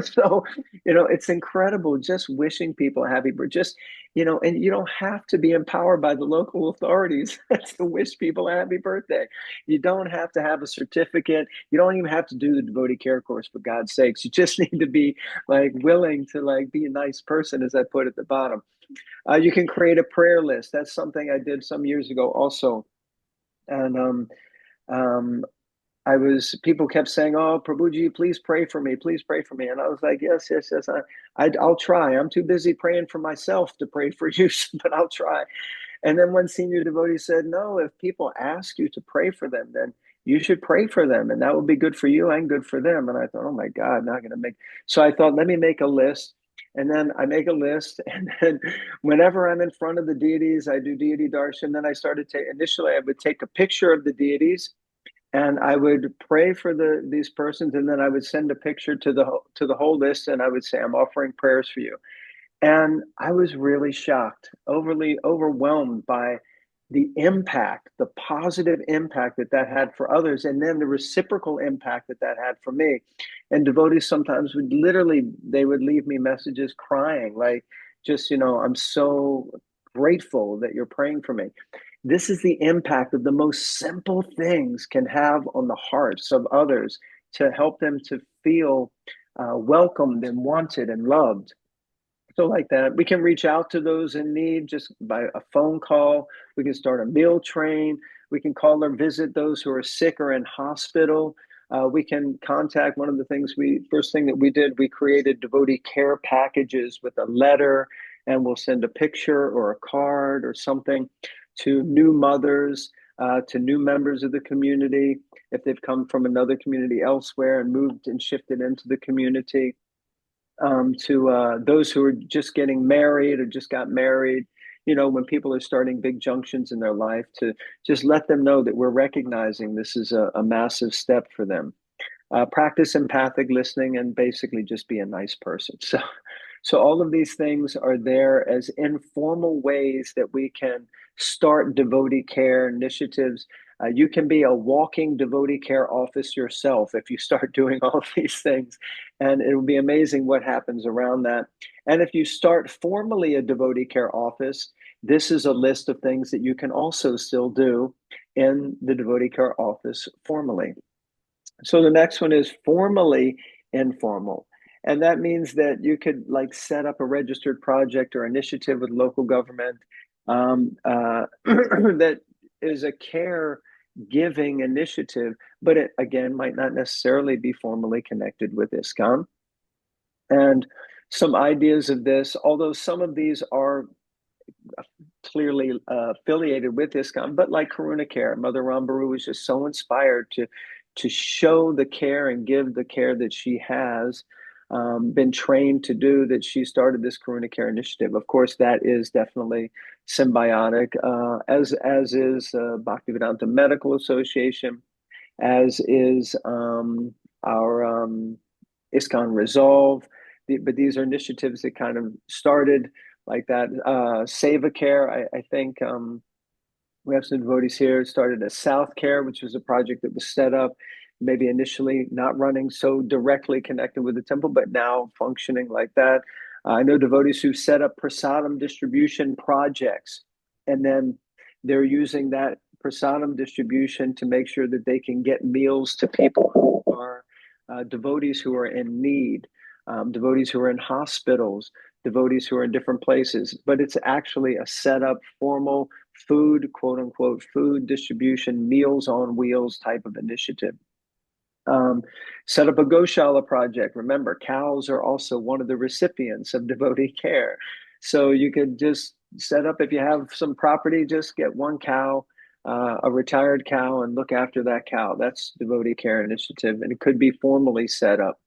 Speaker 2: So, it's incredible just wishing people a happy birthday. Just and you don't have to be empowered by the local authorities to wish people a happy birthday. You don't have to have a certificate. You don't even have to do the devotee care course, for God's sakes. You just need to be like willing to like be a nice person, as I put at the bottom. You can create a prayer list. That's something I did some years ago also. And um, people kept saying, "Oh, Prabhuji, please pray for me. Please pray for me." And I was like, "Yes, yes, yes. I'll try. I'm too busy praying for myself to pray for you, but I'll try." And then one senior devotee said, "No, if people ask you to pray for them, then you should pray for them, and that will be good for you and good for them." And I thought, "Oh my God, not going to make." So I thought, let me make a list. And then I make a list. And then whenever I'm in front of the deities, I do deity darshan. Then I started to, initially, I would take a picture of the deities and I would pray for these persons. And then I would send a picture to the whole list. And I would say, I'm offering prayers for you. And I was really shocked, overly overwhelmed by the impact, the positive impact that that had for others, and then the reciprocal impact that that had for me. And devotees sometimes would literally, they would leave me messages crying, like, just, I'm so grateful that you're praying for me. This is the impact of the most simple things can have on the hearts of others to help them to feel welcomed and wanted and loved. So like that, we can reach out to those in need just by a phone call. We can start a meal train. We can call or visit those who are sick or in hospital. We can contact one of the things first thing that we did, we created devotee care packages with a letter, and we'll send a picture or a card or something to new mothers, to new members of the community, if they've come from another community elsewhere and moved and shifted into the community. To those who are just getting married or just got married, when people are starting big junctions in their life, to just let them know that we're recognizing this is a massive step for them. Practice empathic listening and basically just be a nice person. So all of these things are there as informal ways that we can start devotee care initiatives. You can be a walking devotee care office yourself if you start doing all of these things, and it will be amazing what happens around that. And if you start formally a devotee care office, this is a list of things that you can also still do in the devotee care office formally. So the next one is formally informal. And that means that you could set up a registered project or initiative with local government that is a care giving initiative, but it again might not necessarily be formally connected with ISKCON. And some ideas of this, although some of these are clearly affiliated with ISKCON, but like Karuna Care, Mother Rambaru was just so inspired to show the care and give the care that she has been trained to do, that she started this Karuna Care initiative. Of course, that is definitely symbiotic, as is Bhaktivedanta Medical Association, as is our ISKCON Resolve. But these are initiatives that kind of started like that. Seva Care, I think we have some devotees here, started a South Care, which was a project that was set up, maybe initially not running so directly connected with the temple, but now functioning like that. I know devotees who set up prasadam distribution projects, and then they're using that prasadam distribution to make sure that they can get meals to people who are devotees who are in need, devotees who are in hospitals, devotees who are in different places. But it's actually a set up formal food, quote unquote, food distribution, meals on wheels type of initiative. Set up a Goshala project. Remember, cows are also one of the recipients of devotee care. So you could just set up, if you have some property, just get one cow, a retired cow, and look after that cow. That's devotee care initiative, and it could be formally set up.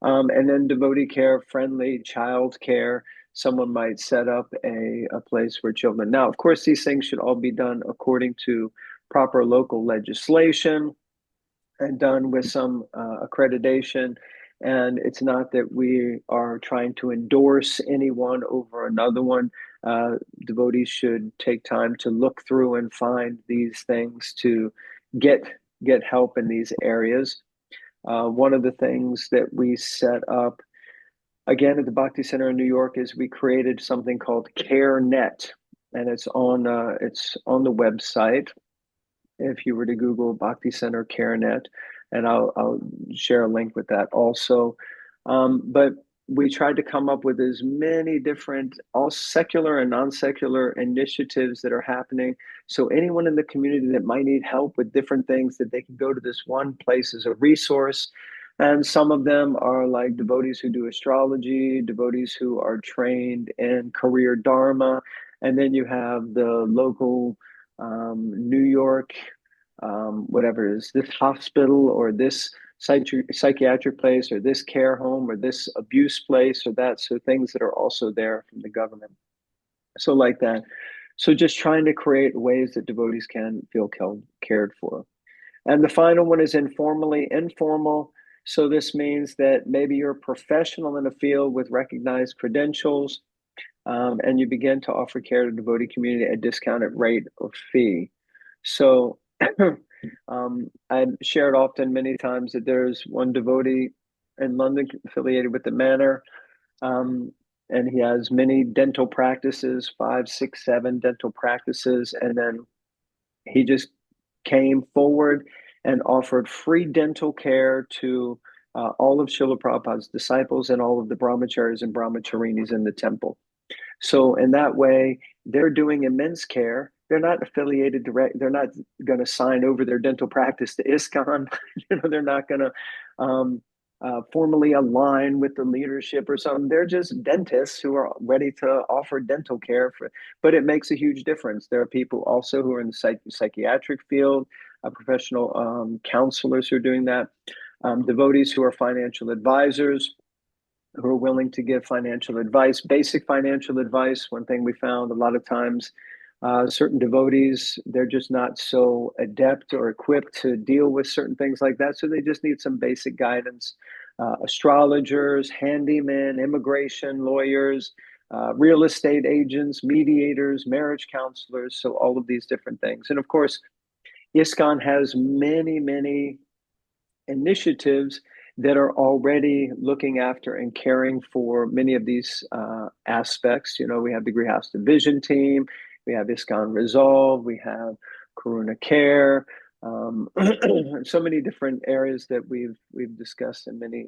Speaker 2: And then devotee care friendly child care. Someone might set up a place for children. Now, of course, these things should all be done according to proper local legislation and done with some accreditation. And it's not that we are trying to endorse anyone over another one. Devotees should take time to look through and find these things to get help in these areas. One of the things that we set up again at the Bhakti Center in New York is we created something called CareNet, and it's on the website. If you were to Google Bhakti Center CareNet, and I'll share a link with that also. But we tried to come up with as many different, all secular and non-secular initiatives that are happening. So anyone in the community that might need help with different things, that they can go to this one place as a resource. And some of them are like devotees who do astrology, devotees who are trained in career dharma. And then you have the local New York, whatever it is, this hospital or this psychiatric place, or this care home, or this abuse place, or that. So things that are also there from the government. So like that. So just trying to create ways that devotees can feel cared for. And the final one is informal. So this means that maybe you're a professional in a field with recognized credentials, and you begin to offer care to the devotee community at a discounted rate or fee. So I've shared often many times that there's one devotee in London affiliated with the Manor, and he has many dental practices, 5, 6, 7 dental practices, and then he just came forward and offered free dental care to all of Srila Prabhupada's disciples and all of the brahmacharis and brahmacharinis in the temple. So in that way, they're doing immense care. They're not affiliated direct. They're not going to sign over their dental practice to ISKCON. They're not going to formally align with the leadership or something. They're just dentists who are ready to offer dental care. But it makes a huge difference. There are people also who are in the psychiatric field, professional counselors who are doing that, devotees who are financial advisors, who are willing to give financial advice, basic financial advice. One thing we found a lot of times, certain devotees, they're just not so adept or equipped to deal with certain things like that. So they just need some basic guidance. Astrologers, handymen, immigration lawyers, real estate agents, mediators, marriage counselors. So all of these different things. And of course, ISKCON has many initiatives that are already looking after and caring for many of these aspects. You know, we have the Grihastha Vision Team, we have ISKCON Resolve, we have Karuna Care, so many different areas that we've discussed in many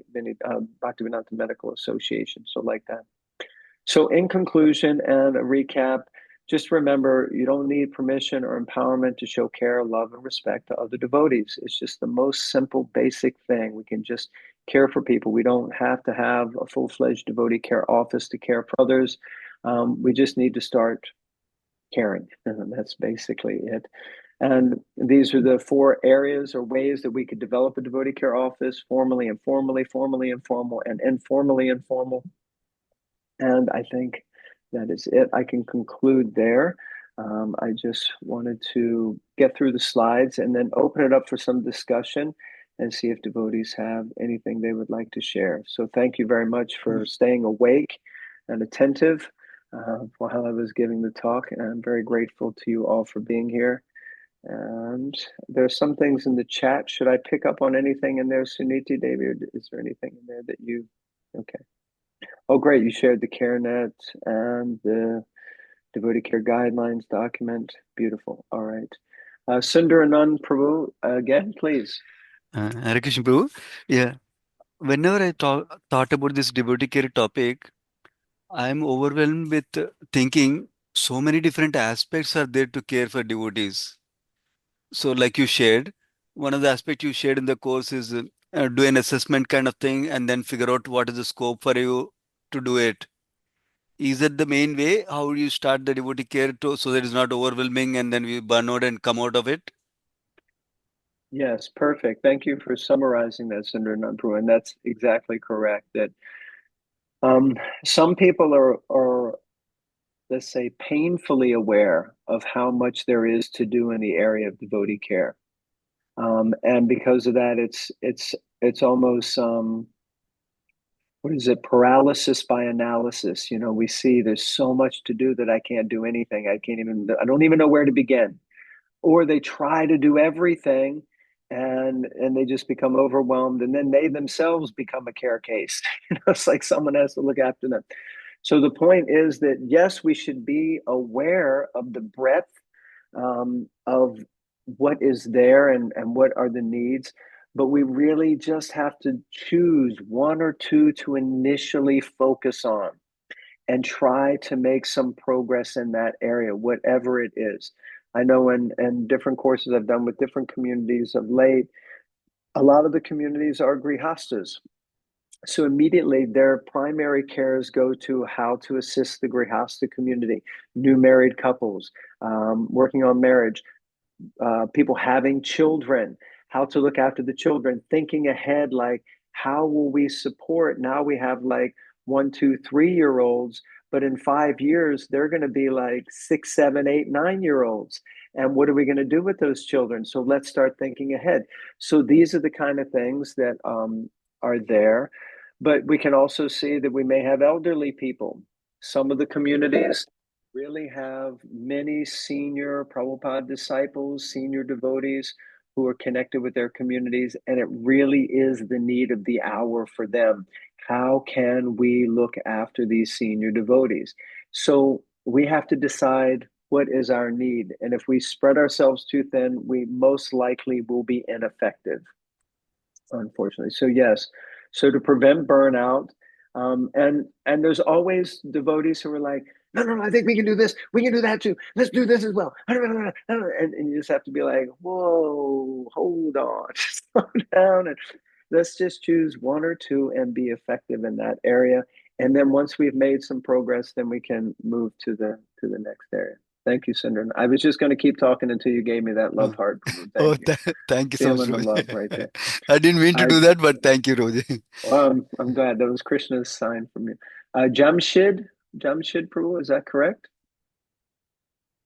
Speaker 2: Bhaktivedanta Medical Association. So like that. So in conclusion and a recap, just remember, you don't need permission or empowerment to show care, love, and respect to other devotees. It's just the most simple, basic thing. We can just care for people. We don't have to have a full-fledged devotee care office to care for others. We just need to start caring. And that's basically it. And these are the 4 areas or ways that we could develop a devotee care office: formally, informally, formally, informal, and informally informal. And I think that is it. I can conclude there. I just wanted to get through the slides and then open it up for some discussion and see if devotees have anything they would like to share. So thank you very much for staying awake and attentive while I was giving the talk. And I'm very grateful to you all for being here. And there's some things in the chat. Should I pick up on anything in there, Suniti Devi, or is there anything in there that you, okay. Oh, great. You shared the CareNet and the Devotee Care Guidelines document. Beautiful. All right. Sundaranand Prabhu, again, please.
Speaker 3: Hare Krishna Prabhu. Yeah. Whenever I thought about this devotee care topic, I'm overwhelmed with thinking so many different aspects are there to care for devotees. So, like you shared, one of the aspects you shared in the course is do an assessment kind of thing and then figure out what is the scope for you to do it. Is that the main way how you start the devotee care so that it's not overwhelming and then we burn out and come out of it?
Speaker 2: Yes, perfect. Thank you for summarizing that, Sundaranand Prabhu. And that's exactly correct. That some people are, let's say, painfully aware of how much there is to do in the area of devotee care. And because of that, it's almost what is it? Paralysis by analysis. You know, we see there's so much to do that I can't do anything. I don't even know where to begin. Or they try to do everything and they just become overwhelmed, and then they themselves become a care case. You know, it's like someone has to look after them. So the point is that yes, we should be aware of the breadth of what is there and what are the needs, but we really just have to choose 1 or 2 to initially focus on and try to make some progress in that area, whatever it is. I know in different courses I've done with different communities of late, a lot of the communities are grihastas. So immediately their primary cares go to how to assist the grihasta community, new married couples, working on marriage, people having children, how to look after the children, thinking ahead, like how will we support? Now we have like 1, 2, 3-year-olds, but in 5 years, they're going to be like 6, 7, 8, 9-year-olds. And what are we going to do with those children? So let's start thinking ahead. So these are the kind of things that are there. But we can also see that we may have elderly people. Some of the communities really have many senior Prabhupada disciples, senior devotees who are connected with their communities, and it really is the need of the hour for them. How can we look after these senior devotees? So we have to decide what is our need. And if we spread ourselves too thin, we most likely will be ineffective, unfortunately. So yes, so to prevent burnout, and there's always devotees who are like, no, no, no, I think we can do this. We can do that too. Let's do this as well. And you just have to be like, whoa, hold on, slow down, and let's just choose one or two and be effective in that area. And then once we've made some progress, then we can move to the next area. Thank you, Sundar. I was just going to keep talking until you gave me that love
Speaker 3: Oh,
Speaker 2: heart, Prabhu.
Speaker 3: oh,
Speaker 2: Thank you.
Speaker 3: thank you so much,
Speaker 2: Feeling the love
Speaker 3: Roji.
Speaker 2: right there.
Speaker 3: I didn't mean to
Speaker 2: I
Speaker 3: do that, but thank you, Roji.
Speaker 2: I'm glad that was Krishna's sign from you. Jamshid Prabhu, is that correct?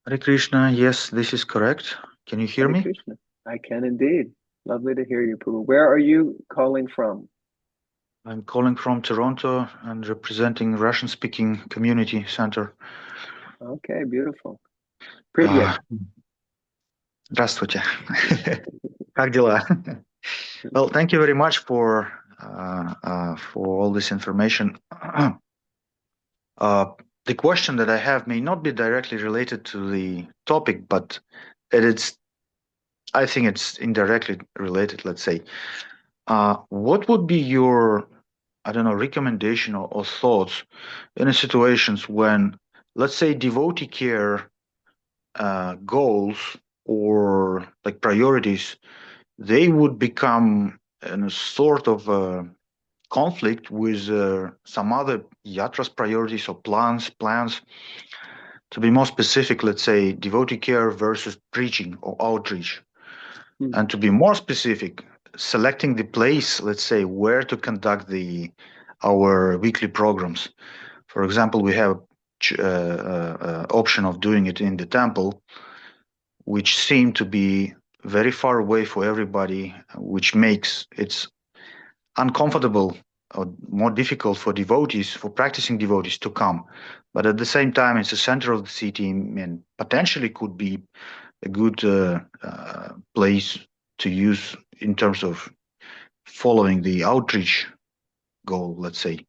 Speaker 4: Hare Krishna, yes, this is correct. Can you hear
Speaker 2: Hare
Speaker 4: me?
Speaker 2: Krishna. I can indeed. Lovely to hear you, Prabhu. Where are you calling from?
Speaker 4: I'm calling from Toronto and representing Russian-speaking community center.
Speaker 2: Okay, beautiful. Привет.
Speaker 4: Здравствуйте. Как дела? Well, thank you very much for all this information. The question that I have may not be directly related to the topic, but I think it's indirectly related, let's say. What would be your, I don't know, recommendation or thoughts in situations when, let's say, devotee care goals or like priorities, they would become in a sort of conflict with some other yatras priorities or plans. To be more specific, let's say devotee care versus preaching or outreach. And to be more specific, selecting the place, let's say, where to conduct our weekly programs. For example, we have option of doing it in the temple, which seem to be very far away for everybody, which makes it uncomfortable or more difficult for devotees, for practicing devotees to come. But at the same time, it's the center of the city and potentially could be a good place to use in terms of following the outreach goal, let's say.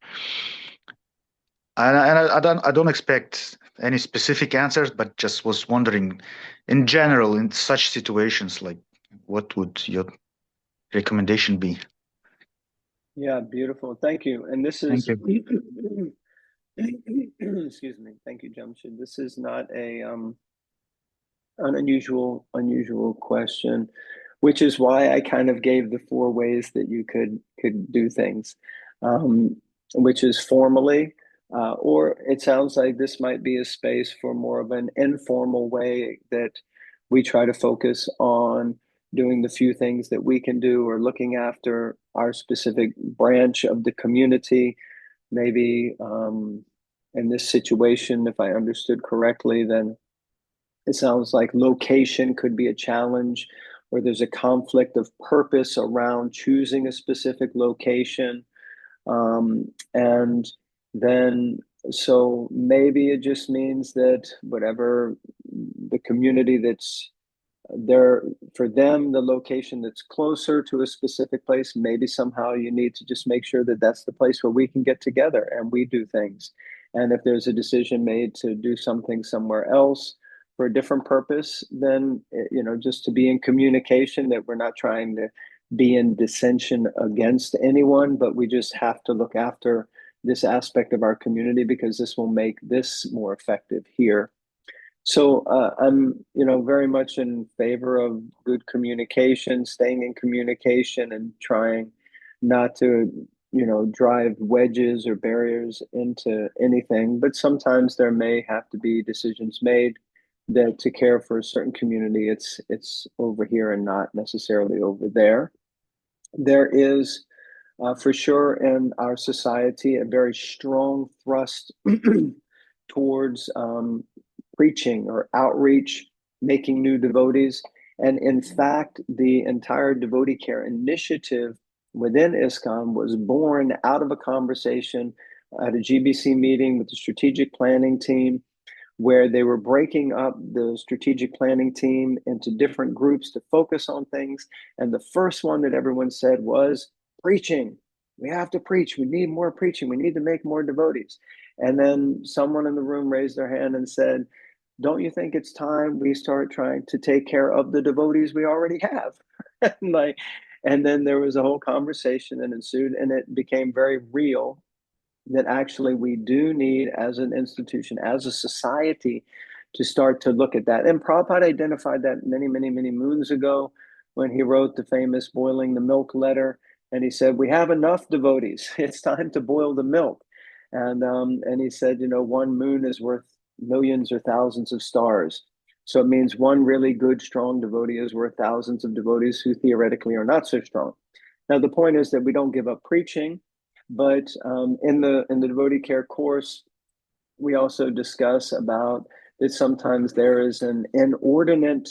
Speaker 4: And I don't expect any specific answers, but just was wondering, in general, in such situations, like what would your recommendation be?
Speaker 2: Yeah, beautiful. Thank you. And this
Speaker 4: Thank
Speaker 2: is,
Speaker 4: you.
Speaker 2: excuse me. Thank you, Jamshid. This is not an unusual question, which is why I kind of gave the four ways that you could do things, which is formally, or it sounds like this might be a space for more of an informal way that we try to focus on doing the few things that we can do or looking after our specific branch of the community. Maybe in this situation, if I understood correctly, then it sounds like location could be a challenge, or there's a conflict of purpose around choosing a specific location. And then, so maybe it just means that whatever the community that's there for them, the location that's closer to a specific place, maybe somehow you need to just make sure that that's the place where we can get together and we do things. And if there's a decision made to do something somewhere else for a different purpose, then, just to be in communication, that we're not trying to be in dissension against anyone, but we just have to look after this aspect of our community because this will make this more effective here. So I'm, very much in favor of good communication, staying in communication and trying not to, drive wedges or barriers into anything. But sometimes there may have to be decisions made that to care for a certain community, it's over here and not necessarily over there. There is, for sure, in our society, a very strong thrust towards preaching or outreach, making new devotees. And in fact, the entire devotee care initiative within ISKCON was born out of a conversation at a GBC meeting with the strategic planning team, where they were breaking up the strategic planning team into different groups to focus on things. And the first one that everyone said was preaching. We have to preach. We need more preaching. We need to make more devotees. And then someone in the room raised their hand and said, don't you think it's time we start trying to take care of the devotees we already have? And then there was a whole conversation that ensued, and it became very real that actually we do need, as an institution, as a society, to start to look at that. And Prabhupada identified that many, many, many moons ago when he wrote the famous Boiling the Milk letter. And he said, we have enough devotees. It's time to boil the milk. And he said, one moon is worth millions or thousands of stars. So it means one really good, strong devotee is worth thousands of devotees who theoretically are not so strong. Now, the point is that we don't give up preaching. But in the devotee care course, we also discuss about that sometimes there is an inordinate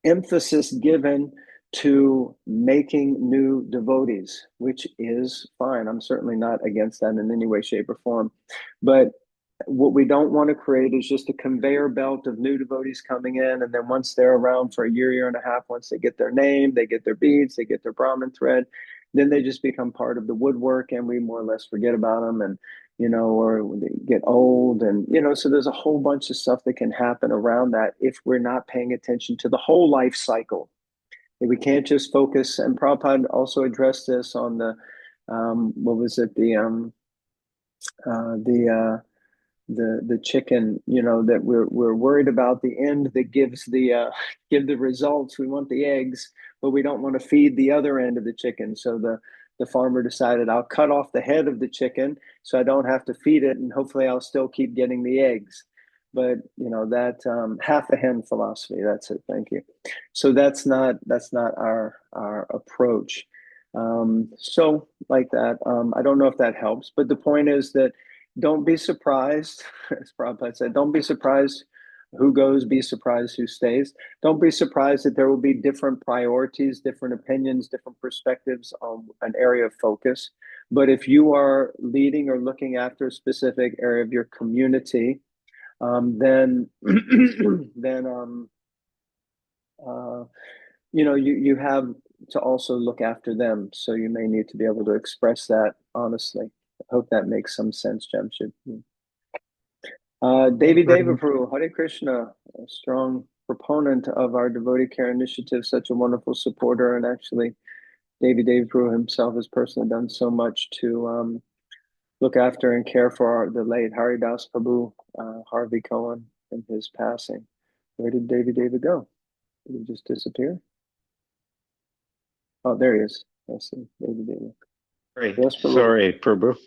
Speaker 2: emphasis given to making new devotees, which is fine. I'm certainly not against that in any way, shape, or form. But what we don't want to create is just a conveyor belt of new devotees coming in. And then once they're around for a year and a half, once they get their name, they get their beads, they get their Brahmin thread, then they just become part of the woodwork and we more or less forget about them. And, or they get old and, so there's a whole bunch of stuff that can happen around that if we're not paying attention to the whole life cycle. We can't just focus. And Prabhupada also addressed this on the, what was it? The chicken, that we're worried about the end that gives give the results. We want the eggs, but we don't want to feed the other end of the chicken. So the farmer decided, I'll cut off the head of the chicken so I don't have to feed it, and hopefully I'll still keep getting the eggs. But that half a hen philosophy. That's it. Thank you. So that's not our approach. So like that. I don't know if that helps, but the point is that don't be surprised, as Prabhupada said, don't be surprised who goes, be surprised who stays. Don't be surprised that there will be different priorities, different opinions, different perspectives on an area of focus. But if you are leading or looking after a specific area of your community, then you have to also look after them. So you may need to be able to express that honestly. I hope that makes some sense, Jamshid. Devi Devapru, Hare Krishna, a strong proponent of our devotee care initiative, such a wonderful supporter. And actually, Devi Devapru himself has personally done so much to look after and care for the late Haridas Prabhu, Harvey Cohen, in his passing. Where did Devi Deva go? Did he just disappear? Oh, there he is. I see, Devi Deva. Yes, Prabhu.
Speaker 5: Sorry, Prabhu.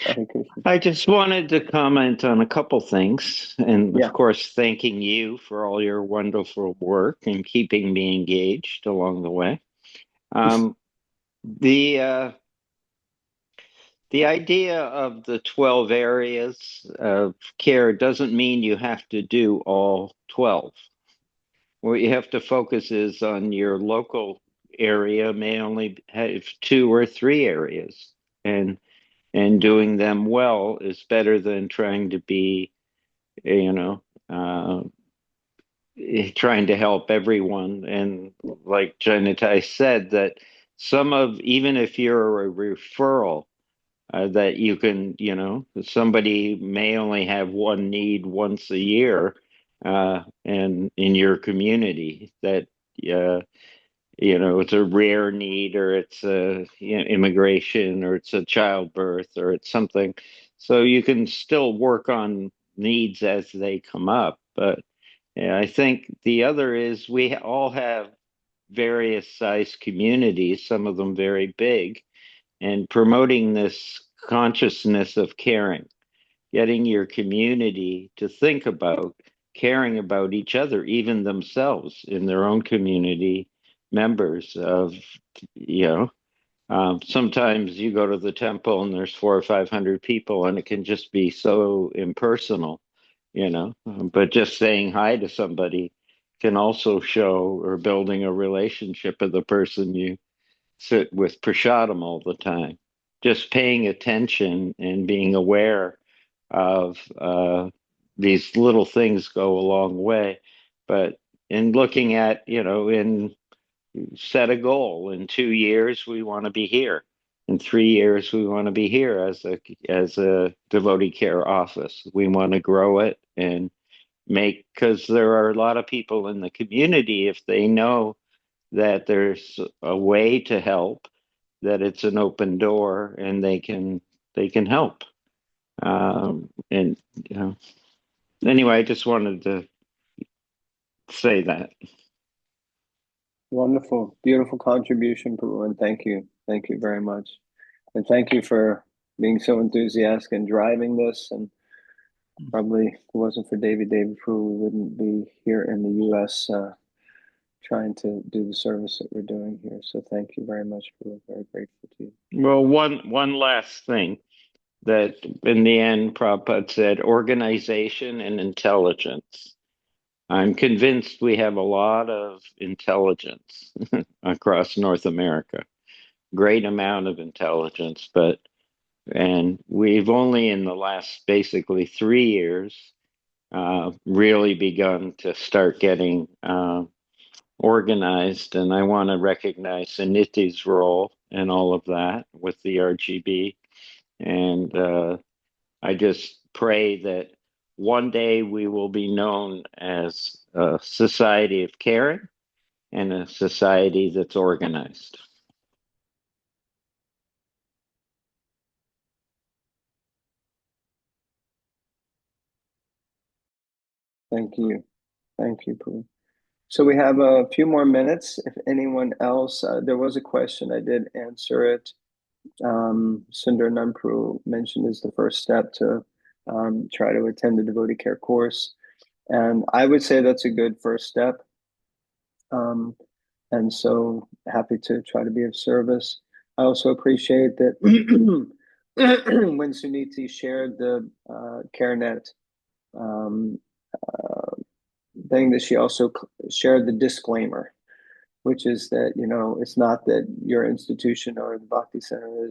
Speaker 2: Hare Krishna.
Speaker 5: I just wanted to comment on a couple things, and
Speaker 2: Yeah.
Speaker 5: of course, thanking you for all your wonderful work and keeping me engaged along the way. The idea of the 12 areas of care doesn't mean you have to do all 12. What you have to focus is on your local area may only have 2 or 3 areas, and doing them well is better than trying to be, trying to help everyone. And like Nitai said, that even if you're a referral, that you can, somebody may only have one need once a year, and in your community that, it's a rare need, or it's a immigration, or it's a childbirth, or it's something. So you can still work on needs as they come up. But I think the other is we all have various size communities, some of them very big, and promoting this consciousness of caring, getting your community to think about caring about each other, even themselves in their own community, members of, you know, sometimes you go to the temple and there's 400 or 500 people and it can just be so impersonal, you know. But just saying hi to somebody can also show or building a relationship with the person you sit with prashadam all the time. Just paying attention and being aware of these little things go a long way. But in looking at, you know, in set a goal. In 2 years, we want to be here. In 3 years, we want to be here as a devotee care office. We want to grow it and make, because there are a lot of people in the community, if they know that there's a way to help, that it's an open door and they can help. And you know, anyway, I just wanted to say that.
Speaker 2: Wonderful, beautiful contribution, Prabhu, and thank you. Thank you very much. And thank you for being so enthusiastic and driving this. And probably if it wasn't for David Prabhu, we wouldn't be here in the US trying to do the service that we're doing here. So thank you very much, Prabhu. Very grateful to you.
Speaker 5: Well, one last thing that in the end, Prabhupada said, organization and intelligence. I'm convinced we have a lot of intelligence across North America, great amount of intelligence, and we've only in the last basically 3 years really begun to start getting organized. And I want to recognize Aniti's role in all of that with the RGB. And I just pray that one day we will be known as a society of caring and a society that's organized.
Speaker 2: Thank you. Thank you, Prabhu. So we have a few more minutes. If anyone else, there was a question, I did answer it. Sundar Nanpru mentioned is the first step to try to attend the devotee care course. And I would say that's a good first step. And so happy to try to be of service. I also appreciate that when Suniti shared the CareNet thing, that she also shared the disclaimer, which is that, you know, it's not that your institution or the Bhakti Center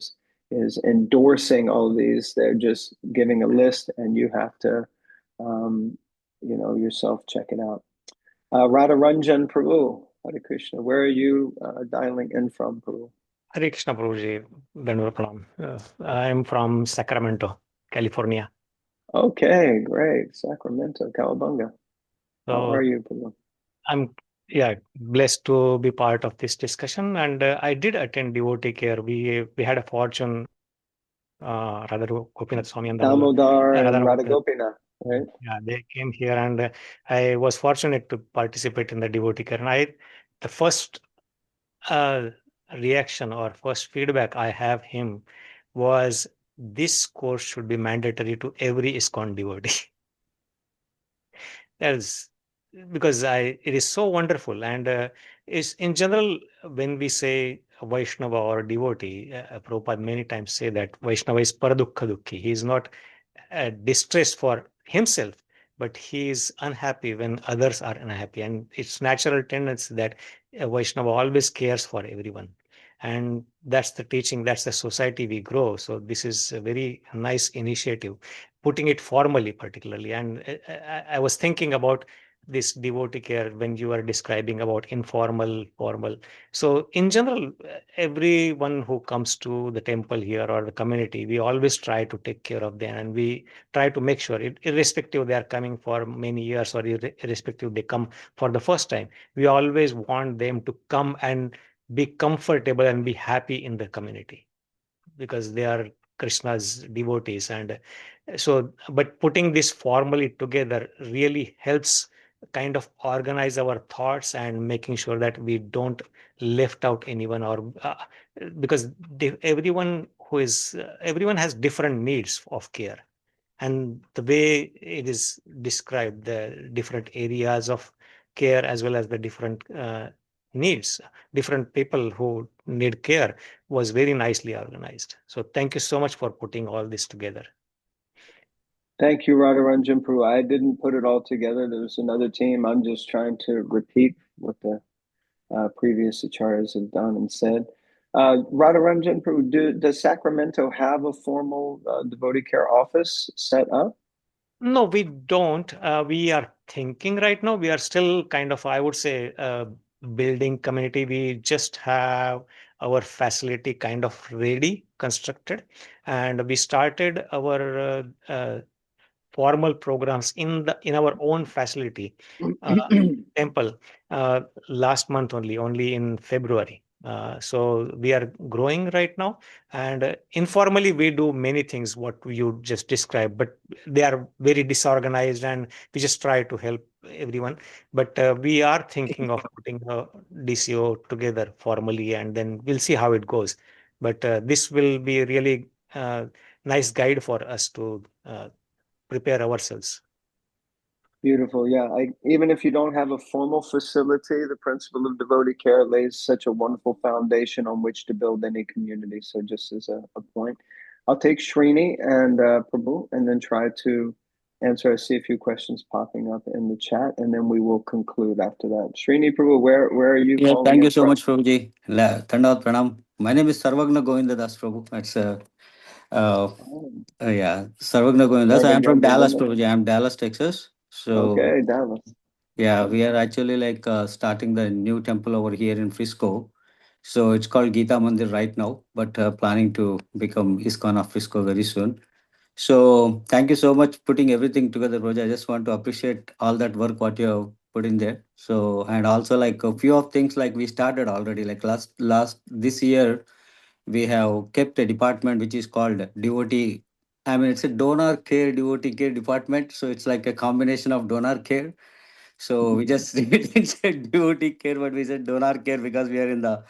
Speaker 2: is endorsing all of these. They're just giving a list, and you have to, you know, yourself check it out. Radha Ranjan Prabhu, Hare Krishna. Where are you dialing in from, Prabhu?
Speaker 6: Hare Krishna Prabhuji, Dandavat Pranam. I'm from Sacramento, California.
Speaker 2: Okay, great. Sacramento, Cowabunga. How are you, Prabhu?
Speaker 6: I'm blessed to be part of this discussion, and I did attend devotee care. We had a fortune, Radha Gopinath Swami and
Speaker 2: Damodar and Radha Gopinath, right?
Speaker 6: Yeah, they came here, and I was fortunate to participate in the devotee care. And the first reaction or first feedback I have him was, this course should be mandatory to every ISKCON devotee. That is because it is so wonderful, and is in general, when we say Vaishnava or devotee, Prabhupada many times say that Vaishnava is paradukha dukhi. He is not distressed for himself, but he is unhappy when others are unhappy, and it's natural tendency that Vaishnava always cares for everyone. And that's the teaching, that's the society we grow. So this is a very nice initiative, putting it formally particularly. And I was thinking about this devotee care when you were describing about informal, formal. So in general, everyone who comes to the temple here or the community, we always try to take care of them, and we try to make sure, irrespective they are coming for many years or irrespective they come for the first time, we always want them to come and be comfortable and be happy in the community, because they are Krishna's devotees. And so, but putting this formally together really helps kind of organize our thoughts and making sure that we don't left out anyone, or because everyone has different needs of care. And the way it is described, the different areas of care as well as the different needs, different people who need care, was very nicely organized. So thank you so much for putting all this together.
Speaker 2: Thank you, Radharanjan Prabhu. I didn't put it all together. There's another team. I'm just trying to repeat what the previous acharyas have done and said. Radharanjan Prabhu, does Sacramento have a formal devotee care office set up?
Speaker 6: No, we don't. We are thinking right now. We are still kind of, I would say, building community. We just have our facility kind of ready, constructed, and we started our formal programs in our own facility, temple, last month only in February. So we are growing right now, and informally we do many things what you just described, but they are very disorganized, and we just try to help everyone. But we are thinking of putting a DCO together formally, and then we'll see how it goes. But this will be really nice guide for us to prepare ourselves.
Speaker 2: Beautiful. Yeah. Even if you don't have a formal facility, the principle of devotee care lays such a wonderful foundation on which to build any community. So just as a point, I'll take Srini and Prabhu and then try to answer. I see a few questions popping up in the chat, and then we will conclude after that. Srini, Prabhu, where are you
Speaker 7: Yeah,
Speaker 2: calling
Speaker 7: thank you
Speaker 2: in
Speaker 7: so
Speaker 2: from?
Speaker 7: much, Prabhuji. Thandavat Pranam. My name is Sarvagna Govindadas, Prabhu. It's uh,
Speaker 2: Oh,
Speaker 7: yeah, Sarvagna Govindadas. I am from
Speaker 2: Sarvagyan
Speaker 7: Dallas,
Speaker 2: Govinda.
Speaker 7: Prabhuji. I am Dallas, Texas. So
Speaker 2: Okay, Dallas.
Speaker 7: yeah, we are actually like starting the new temple over here in Frisco. So it's called Gita Mandir right now, but planning to become ISKCON of Frisco very soon. So thank you so much putting everything together, Roja. I just want to appreciate all that work what you have put in there. So and also like a few of things like we started already. Like last this year we have kept a department which is called devotee. I mean it's a donor care devotee care department. So it's like a combination of donor care. So we just didn't say devotee care, but we said donor care because we are in the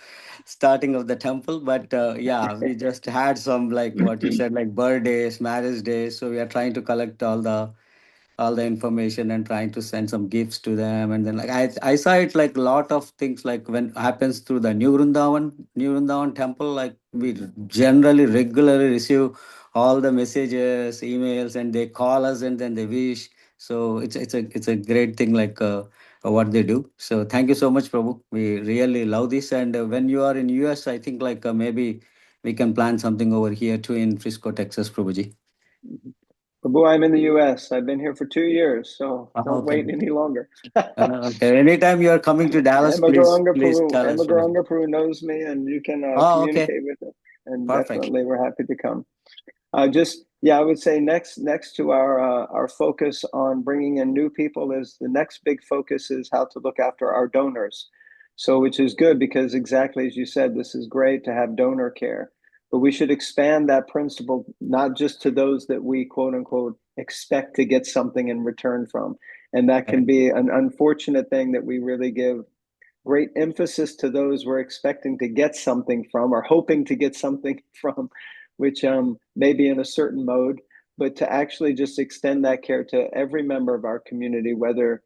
Speaker 7: starting of the temple. But yeah, we just had some like what you said, like birthdays, marriage days. So we are trying to collect all the information and trying to send some gifts to them. And then like I saw it like a lot of things like when happens through the New Vrindavan temple, like we generally regularly receive all the messages, emails, and they call us and then they wish. So it's a great thing like what they do. So thank you so much, Prabhu. We really love this. And when you are in US, I think like maybe we can plan something over here too in Frisco, Texas, Prabhuji.
Speaker 2: Prabhu, I'm in the US. I've been here for 2 years, so don't
Speaker 7: Okay.
Speaker 2: wait any longer.
Speaker 7: Okay. Anytime you are coming to Dallas, please tell us.
Speaker 2: Emma Garanga Prabhu knows me, and you can
Speaker 7: Oh, okay.
Speaker 2: communicate with it. And
Speaker 7: Perfect.
Speaker 2: definitely, we're happy to come. I would say next to our focus on bringing in new people is the next big focus is how to look after our donors. So, which is good because exactly as you said, this is great to have donor care, but we should expand that principle not just to those that we quote unquote expect to get something in return from, and that can be an unfortunate thing that we really give great emphasis to those we're expecting to get something from or hoping to get something from, which may be in a certain mode, but to actually just extend that care to every member of our community, whether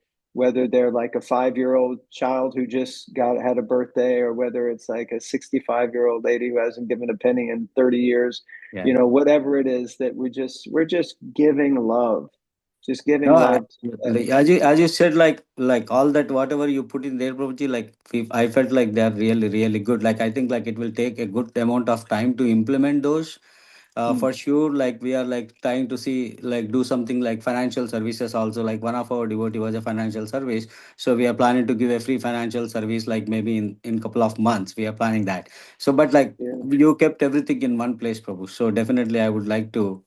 Speaker 2: they're like a 5-year-old child who just had a birthday, or whether it's like a 65-year-old lady who hasn't given a penny in 30 years,
Speaker 7: Yeah.
Speaker 2: whatever it is that we're just giving love, just giving
Speaker 7: No,
Speaker 2: love.
Speaker 7: absolutely. As you said, like all that whatever you put in there, Prabhuji, like I felt like they are really really good. Like I think like it will take a good amount of time to implement those. For sure, like we are like trying to see like do something like financial services also. Like one of our devotee was a financial service, so we are planning to give a free financial service like maybe in couple of months. We are planning that. So, but like you kept everything in one place, Prabhu. So definitely, I would like to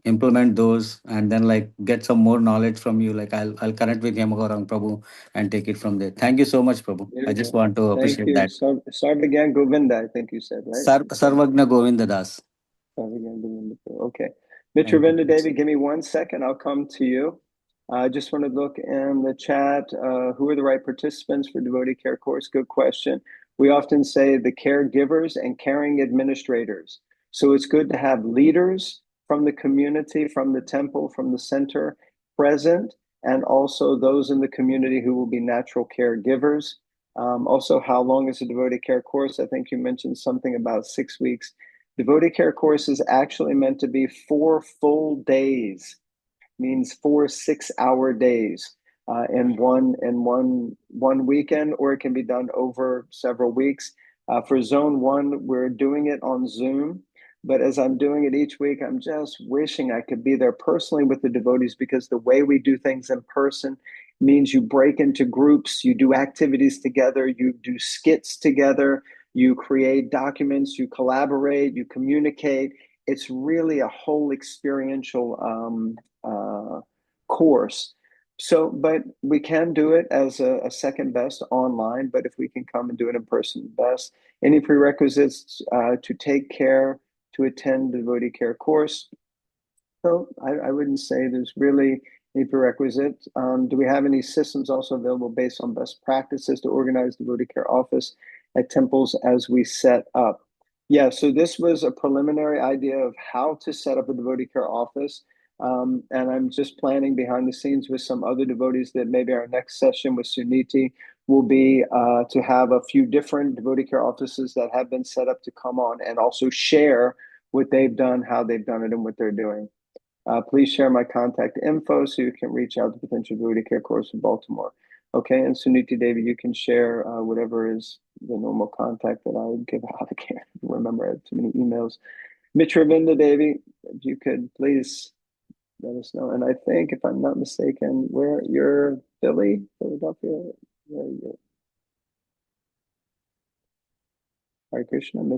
Speaker 7: implement those and then like get some more knowledge from you. Like I'll connect with Yamagarang Prabhu and take it from there. Thank you so much, Prabhu. I just
Speaker 2: Beautiful.
Speaker 7: want to
Speaker 2: Thank
Speaker 7: appreciate
Speaker 2: you.
Speaker 7: that.
Speaker 2: Sarvagyan Govinda, I think you said, right?
Speaker 7: Sarvagna Govinda Das.
Speaker 2: Sarvagyan Govinda. Okay.
Speaker 7: Thank you.
Speaker 2: Mitravinda Devi, give me 1 second. I'll come to you. I just want to look in the chat. Who are the right participants for devotee care course? Good question. We often say the caregivers and caring administrators. So it's good to have leaders from the community, from the temple, from the center present, and also those in the community who will be natural caregivers. Also, how long is a devotee care course? I think you mentioned something about 6 weeks. Devotee care course is actually meant to be 4 full days, means 4 6-hour days in one weekend, or it can be done over several weeks. For Zone 1, we're doing it on Zoom. But as I'm doing it each week, I'm just wishing I could be there personally with the devotees, because the way we do things in person means you break into groups, you do activities together, you do skits together, you create documents, you collaborate, you communicate. It's really a whole experiential course. So, but we can do it as a second best online, but if we can come and do it in person, best. Any prerequisites to take care, to attend the devotee care course? So I wouldn't say there's really any prerequisites. Do we have any systems also available based on best practices to organize devotee care office at temples as we set up? Yeah, so this was a preliminary idea of how to set up a devotee care office. And I'm just planning behind the scenes with some other devotees that maybe our next session with Suniti will be to have a few different devotee care offices that have been set up to come on and also share what they've done, how they've done it, and what they're doing. Please share my contact info so you can reach out to potential devotee care course in Baltimore. Okay, and Suniti Devi, you can share whatever is the normal contact that I would give out. I can't remember, I have too many emails. Mitravinda Devi, if you could please let us know. And I think, if I'm not mistaken, where you're Philadelphia, where are you? Hare Krishna.